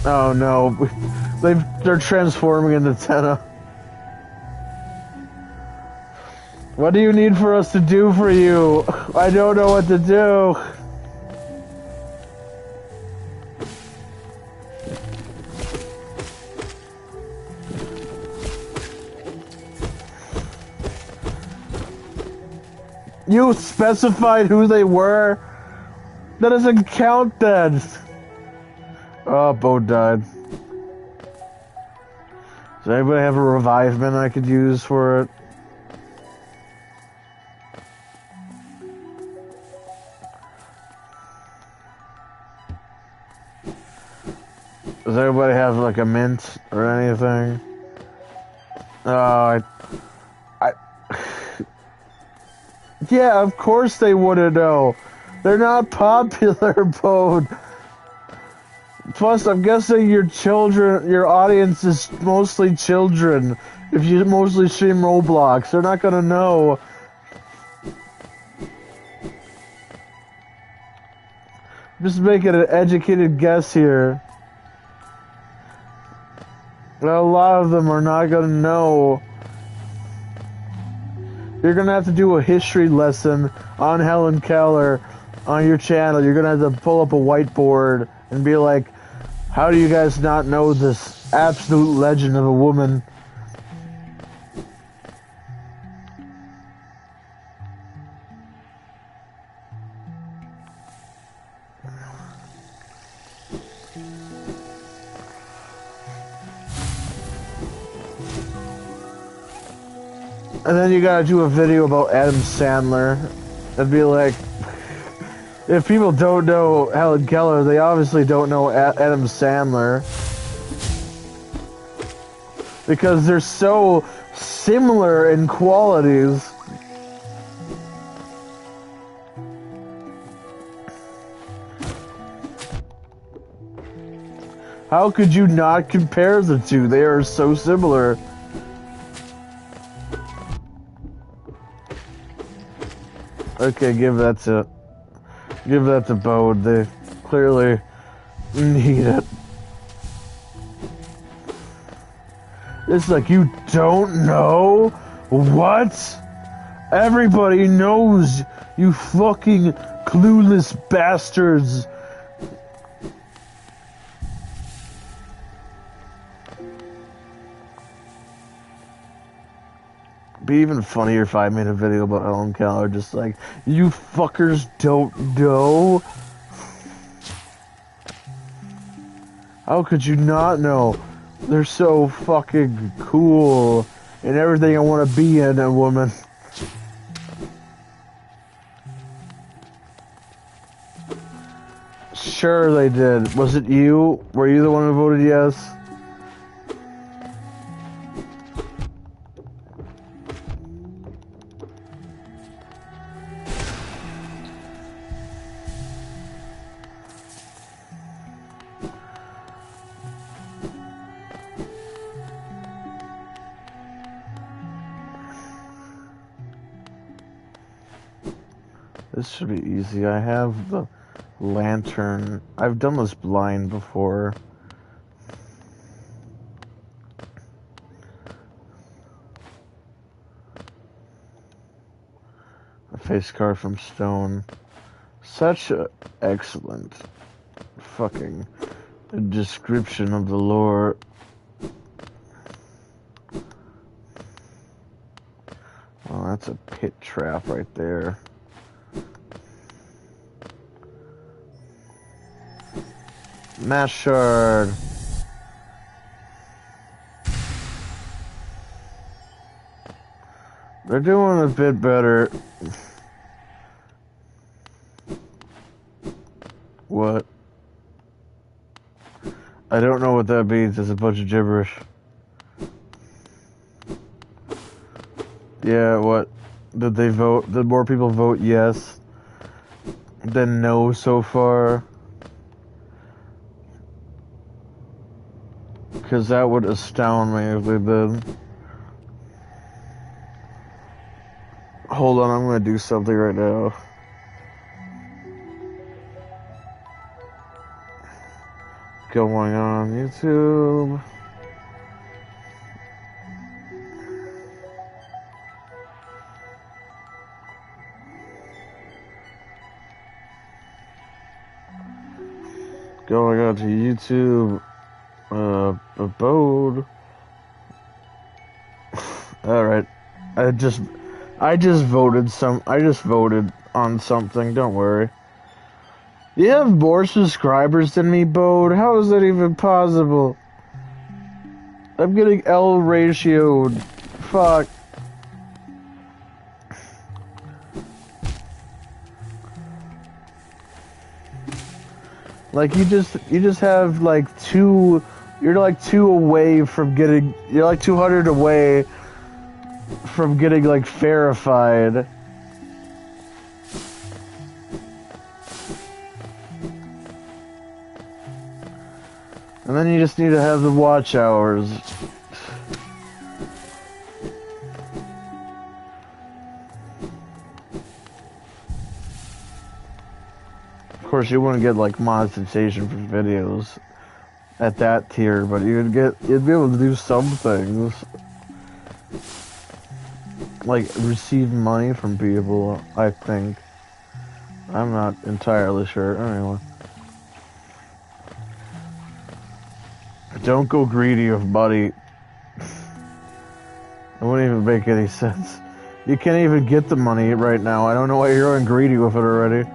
Oh no, they're transforming into Tenna. What do you need for us to do for you? I don't know what to do. You specified who they were? That doesn't count then. Oh, Bo died. Does anybody have a revivement I could use for it? Does anybody have like a mint or anything? I yeah, of course they wouldn't know. They're not popular, Bode. Plus, I'm guessing your audience is mostly children. If you mostly stream Roblox, they're not gonna know. Just making an educated guess here. A lot of them are not gonna know. You're gonna have to do a history lesson on Helen Keller on your channel. You're gonna have to pull up a whiteboard and be like, how do you guys not know this absolute legend of a woman? And then you gotta do a video about Adam Sandler. It'd be like, if people don't know Helen Keller, they obviously don't know Adam Sandler. Because they're so similar in qualities. How could you not compare the two? They are so similar. Okay, give that to Bode. They clearly need it. It's like, you don't know? What? Everybody knows, you fucking clueless bastards. Be even funnier if I made a video about Helen Keller, just like, you fuckers don't know? How could you not know? They're so fucking cool and everything I want to be in a woman. Sure they did. Was it you? Were you the one who voted yes? This should be easy. I have the lantern. I've done this blind before. A face card from Stone. Such an excellent fucking description of the lore. Well, that's a pit trap right there. Mass shard. They're doing a bit better. What? I don't know what that means. It's a bunch of gibberish. Yeah, what? Did they vote? Did more people vote yes than no so far? Because that would astound me if they did. Hold on, I'm gonna do something right now. Going on YouTube. Going on to YouTube. Abode. Alright. I just voted on something, don't worry. You have more subscribers than me, Bode? How is that even possible? I'm getting L ratioed. Fuck. Like you just have like two. You're like 2 away from getting. You're like 200 away from getting like verified. And then you just need to have the watch hours. Of course, you wouldn't get like monetization for videos at that tier, but you'd be able to do some things. Like receive money from people, I think. I'm not entirely sure. Anyway. Don't go greedy of money. It wouldn't even make any sense. You can't even get the money right now. I don't know why you're going greedy with it already.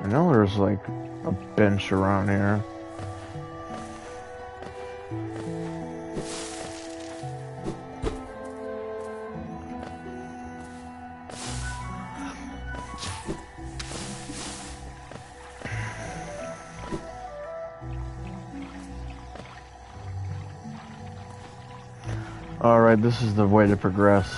I know there's like a bench around here. Alright, this is the way to progress.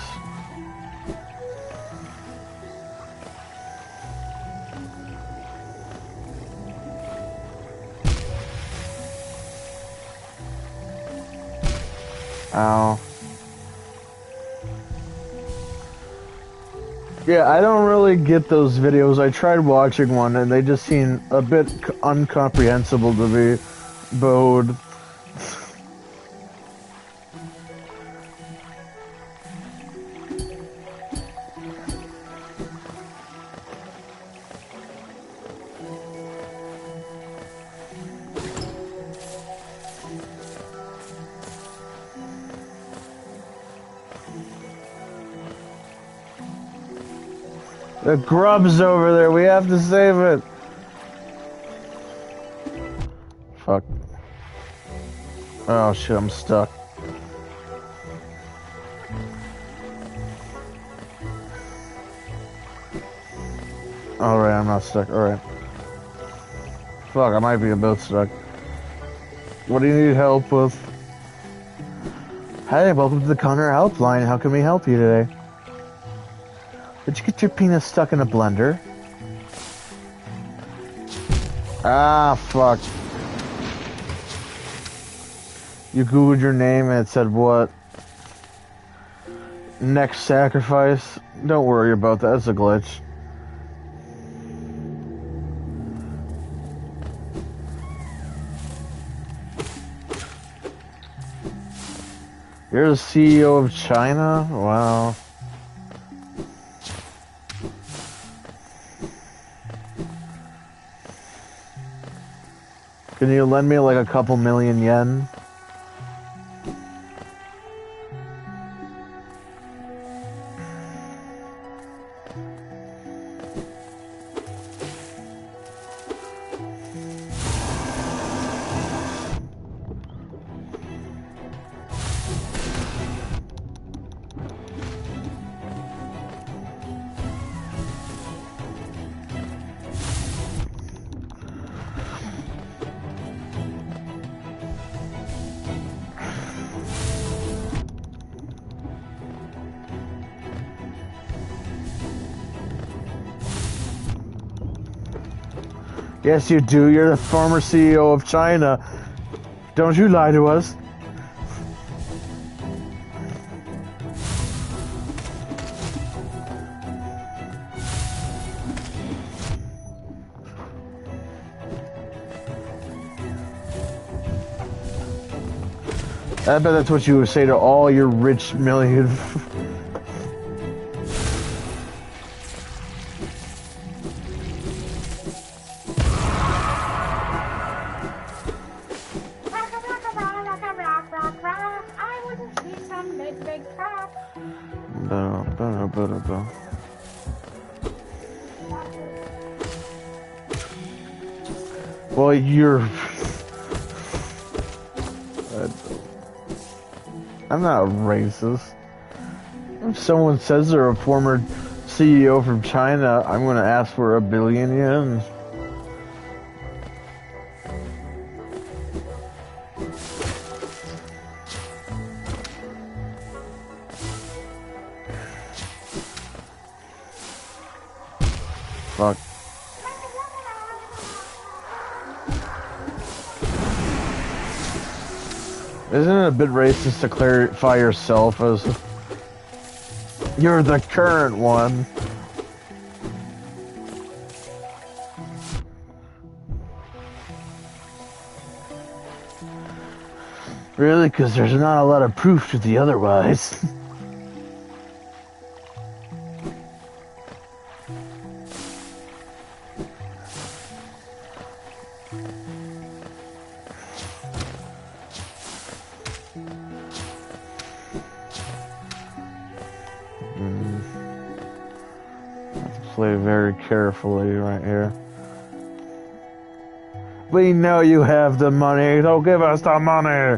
Ow. Yeah, I don't really get those videos. I tried watching one and they just seem a bit incomprehensible to me. Bode. The grub's over there. We have to save it. Fuck. Oh shit, I'm stuck. Alright, I'm not stuck. Alright. Fuck, I might be a bit stuck. What do you need help with? Hey, welcome to the Connor Helpline. How can we help you today? Did you get your penis stuck in a blender? Ah, fuck. You googled your name and it said what? Next sacrifice? Don't worry about that, it's a glitch. You're the CEO of China? Wow. Can you lend me like a couple million yen? Yes, you do. You're the former CEO of China. Don't you lie to us. I bet that's what you would say to all your rich million. I wouldn't see some big crap. Well, you're... I'm not racist. If someone says they're a former CEO from China, I'm going to ask for 1 billion yen. Fuck. Isn't it a bit racist to clarify yourself as you're the current one? Really? Because there's not a lot of proof to the otherwise. Play very carefully right here. We know you have the money, so give us the money!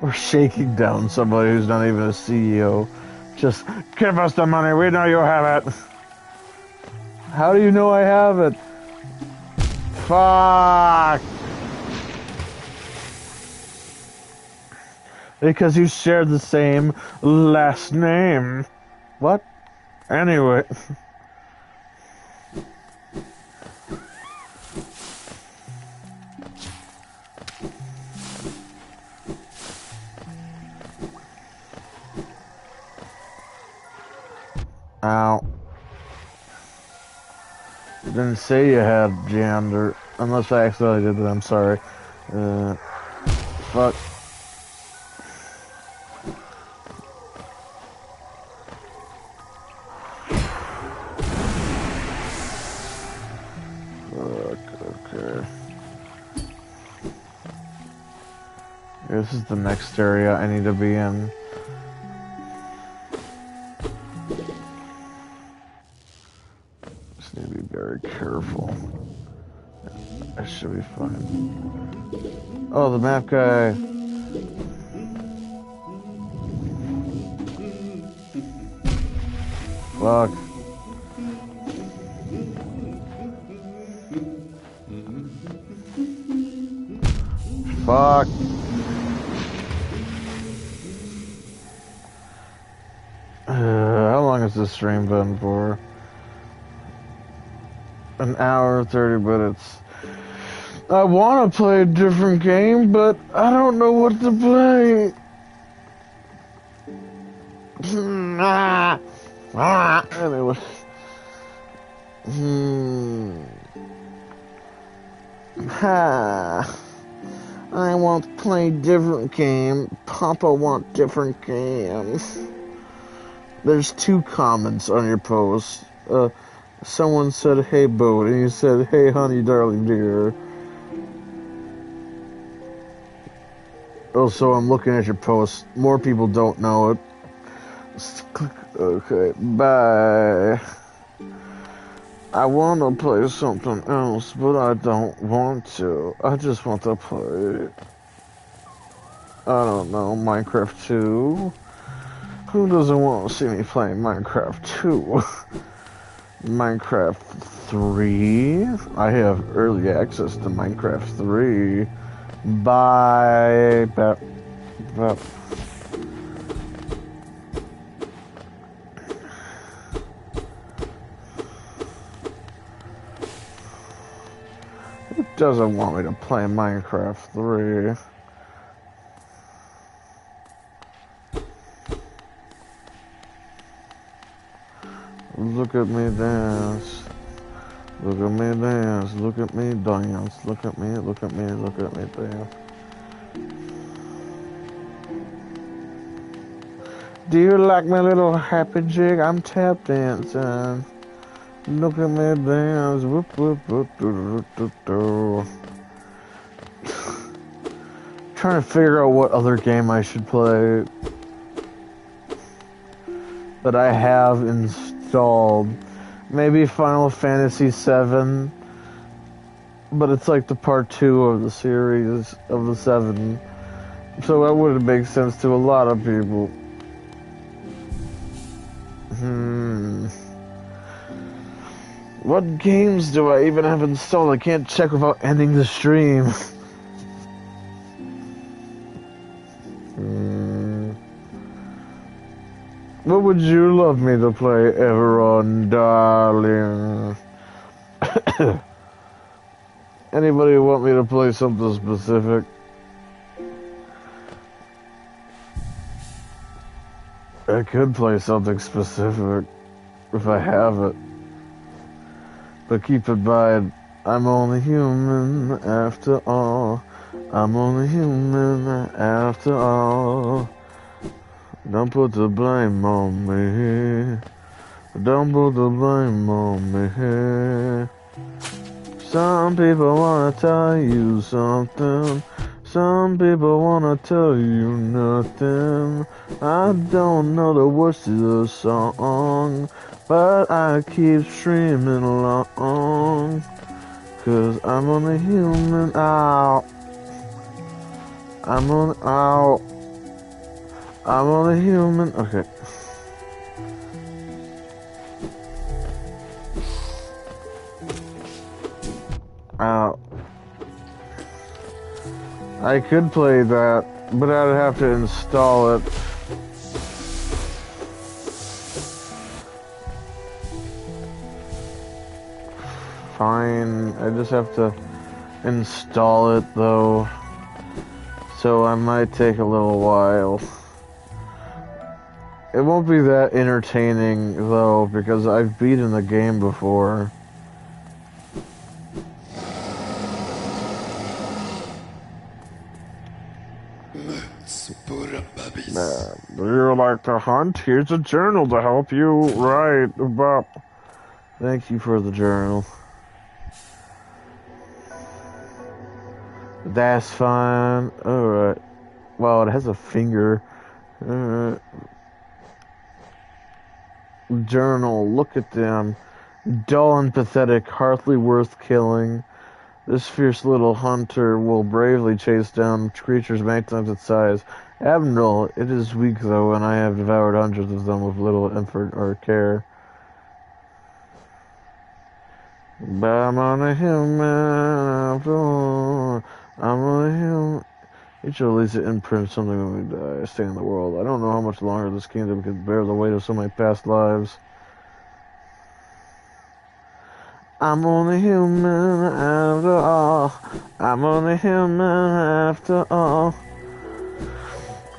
We're shaking down somebody who's not even a CEO. Just give us the money, we know you have it! How do you know I have it? Fuck! Because you share the same last name. What? Anyway. Ow. Didn't say you had gender. Unless I accidentally did that, I'm sorry. Fuck. Okay. This is the next area I need to be in. Just need to be very careful. I should be fine. Oh, the map guy. Fuck. Fuck. How long has this stream been for? An hour, 30 minutes. I want to play a different game, but I don't know what to play. Anyway. I want to play different game. Papa want different games. There's 2 comments on your post. Someone said, "Hey, boat," and you said, "Hey, honey, darling dear." Also, I'm looking at your post. More people don't know it. Okay, bye. I want to play something else, but I don't want to. I just want to play, I don't know, Minecraft 2. Who doesn't want to see me playing Minecraft 2? Minecraft 3? I have early access to Minecraft 3. Bye. Who doesn't want me to play Minecraft 3? Look at me dance. Look at me dance. Look at me dance. Look at me, look at me, look at me dance. Do you like my little happy jig? I'm tap dancing. Look at me dance. Whoop, whoop, whoop, doo, doo, doo, doo. Trying to figure out what other game I should play that I have installed. Maybe Final Fantasy VII, but it's like the part 2 of the series of the 7, so that wouldn't make sense to a lot of people. What games do I even have installed? I can't check without ending the stream. What would you love me to play, Everon, darling? Anybody want me to play something specific? I could play something specific if I have it. But keep in mind, I'm only human after all. I'm only human after all. Don't put the blame on me. Don't put the blame on me. Some people wanna tell you something. Some people wanna tell you nothing. I don't know the words to the song, but I keep streaming along. 'Cause I'm only human out. I'm only out. I'm only human. Okay. I could play that, but I'd have to install it. Fine, I just have to install it though, so I might take a little while. It won't be that entertaining though, because I've beaten the game before. Do you like to hunt? Here's a journal to help you write about. Thank you for the journal. That's fine. Alright. Wow, it has a finger. Alright. Journal. Look at them. Dull and pathetic, hardly worth killing. This fierce little hunter will bravely chase down creatures many times its size. Admirable, it is weak though, and I have devoured hundreds of them with little effort or care. But I'm on a human after all. I'm on a human. Each release it imprint something when we die. I stay in the world. I don't know how much longer this kingdom can bear the weight of so many past lives. I'm only human after all. I'm only human after all.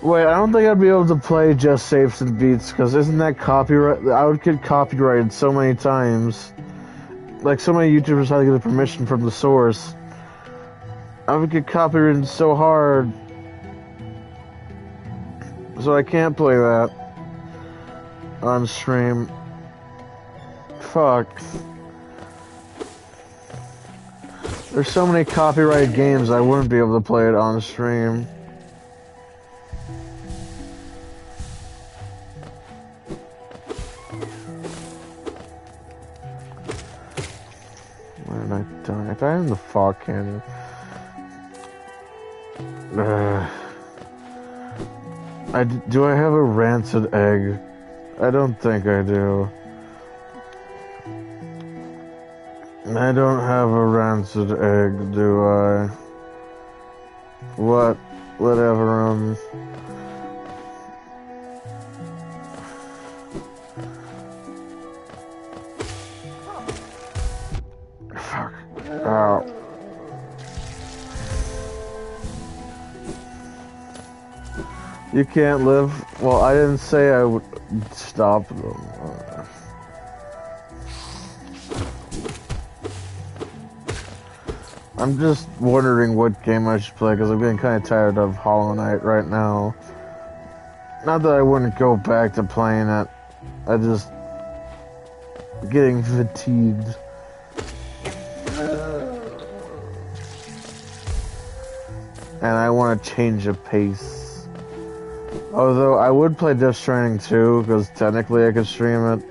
Wait, I don't think I'd be able to play Just Saves and Beats, because isn't that copyright? I would get copyrighted so many times. Like, so many YouTubers had to get a permission from the source. I would get copyrighted so hard. So I can't play that. on stream. Fuck. There's so many copyrighted games I wouldn't be able to play it on stream. Where did I die? I died in the fog canyon. Do I have a rancid egg? I don't think I do. I don't have a rancid egg, do I? What? Whatever, Fuck. Ow. You can't live? Well, I didn't say I would stop them. I'm just wondering what game I should play, because I'm getting kind of tired of Hollow Knight right now. Not that I wouldn't go back to playing it. I just... getting fatigued. And I want to change the pace. Although, I would play Death Stranding 2, because technically I could stream it.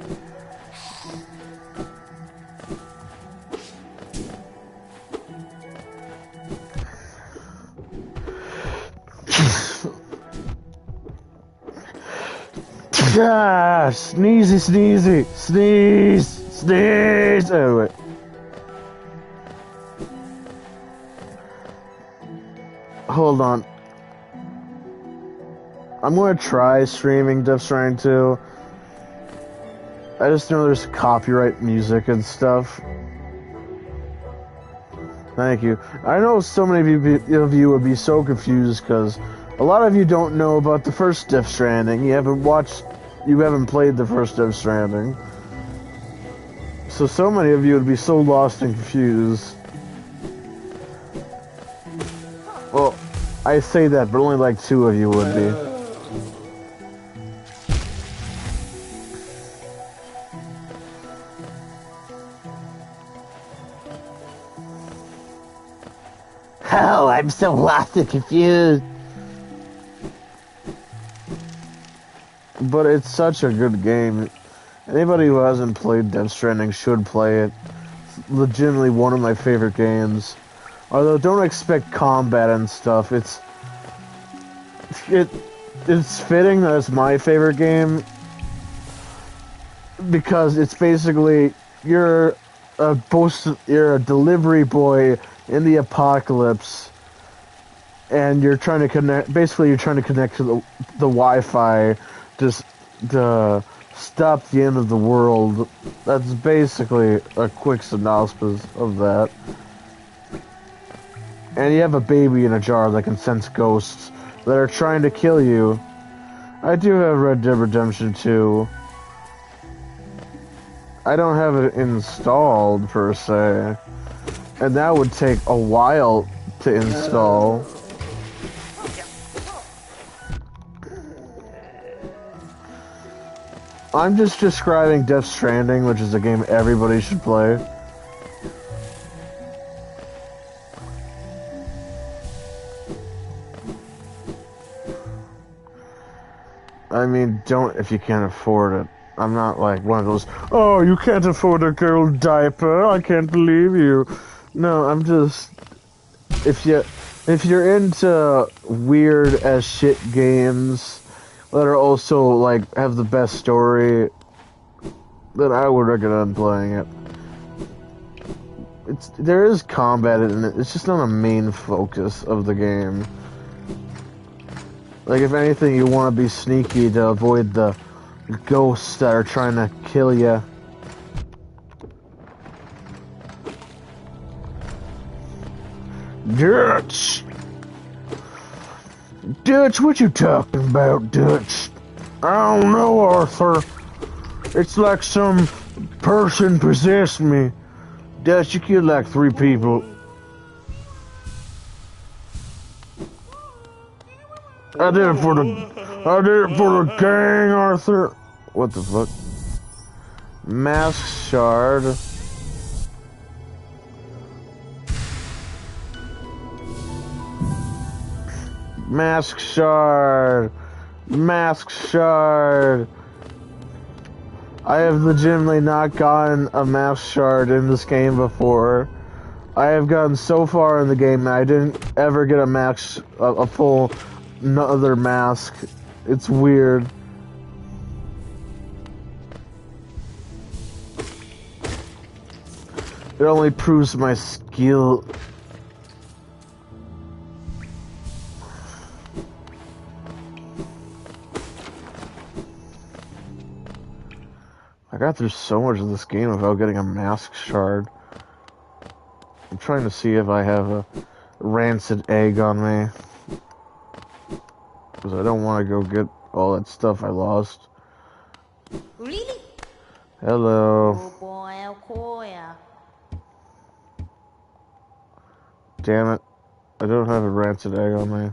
Ah, sneezy, sneezy, sneeze, sneeze. Anyway. Hold on. I'm gonna try streaming Death Stranding 2. I just know there's copyright music and stuff. Thank you. I know so many of you would be so confused because a lot of you don't know about the first Death Stranding. You haven't played the first Death Stranding. So many of you would be so lost and confused. Well, I say that, but only like 2 of you would be. Oh, I'm so lost and confused. But it's such a good game. Anybody who hasn't played Death Stranding should play it. It's legitimately one of my favorite games. Although don't expect combat and stuff. It's fitting that it's my favorite game because it's basically you're a delivery boy in the apocalypse, and you're trying to connect. Basically, you're trying to connect to the Wi-Fi to stop the end of the world. That's basically a quick synopsis of that. And you have a baby in a jar that can sense ghosts that are trying to kill you. I do have Red Dead Redemption 2. I don't have it installed per se, and that would take a while to install. I'm just describing Death Stranding, which is a game everybody should play. I mean, don't if you can't afford it. I'm not like one of those, oh, you can't afford a girl diaper, I can't believe you. No, I'm just, if you're into weird as shit games that are also like have the best story, then I would recommend playing it. There is combat in it, it's just not a main focus of the game. Like, if anything, you want to be sneaky to avoid the ghosts that are trying to kill you. Dutch! Dutch, what you talking about, Dutch? I don't know, Arthur. It's like some person possessed me. Dutch, you killed like 3 people. I did it for the gang, Arthur. What the fuck? Mask shard. Mask shard. Mask shard. I have legitimately not gotten a mask shard in this game before. I have gotten so far in the game that I didn't ever get a full other mask. It's weird. It only proves my skill. I got through so much of this game without getting a mask shard. I'm trying to see if I have a rancid egg on me. Because I don't want to go get all that stuff I lost. Really? Hello. Oh boy, oh boy. Damn it. I don't have a rancid egg on me.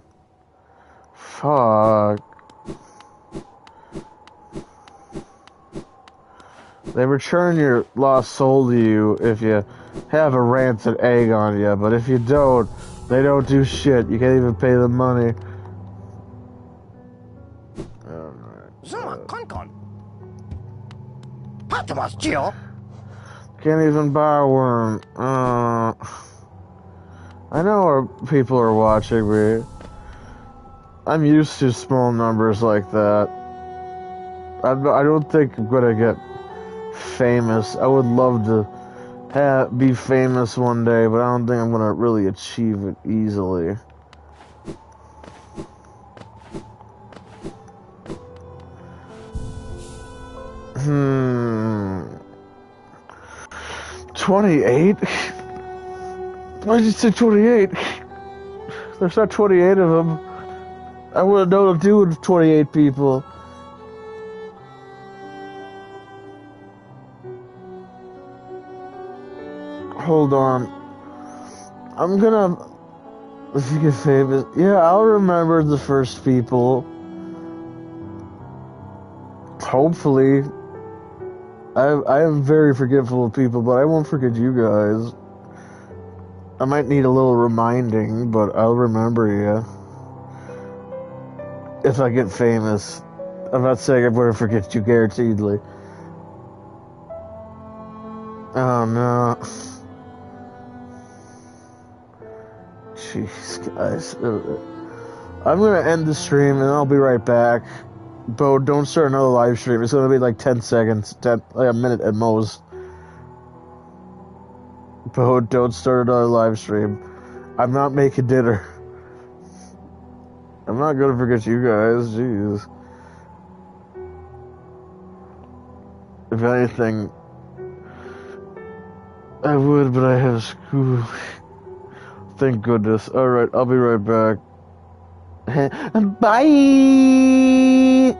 Fuck. They return your lost soul to you if you have a rancid egg on you, but if you don't, they don't do shit. You can't even pay them money. Can't even buy one. I know people are watching me. I'm used to small numbers like that. I don't think I'm gonna get famous. I would love to be famous one day, but I don't think I'm gonna really achieve it easily. 28? Why did you say 28? There's not 28 of them. I wouldn't know what to do with 28 people. Hold on. I'm gonna... If you get famous... Yeah, I'll remember the first people. Hopefully. I am very forgetful of people, but I won't forget you guys. I might need a little reminding, but I'll remember you. If I get famous. I'm not saying I'm gonna forget you guaranteedly. Oh no. Jeez, guys. I'm gonna end the stream and I'll be right back. Bo, don't start another live stream. It's gonna be like 10 seconds, like a minute at most. Bo, don't start another live stream. I'm not making dinner. I'm not gonna forget you guys. Jeez. If anything, I would, but I have school. Thank goodness. Alright, I'll be right back. Bye!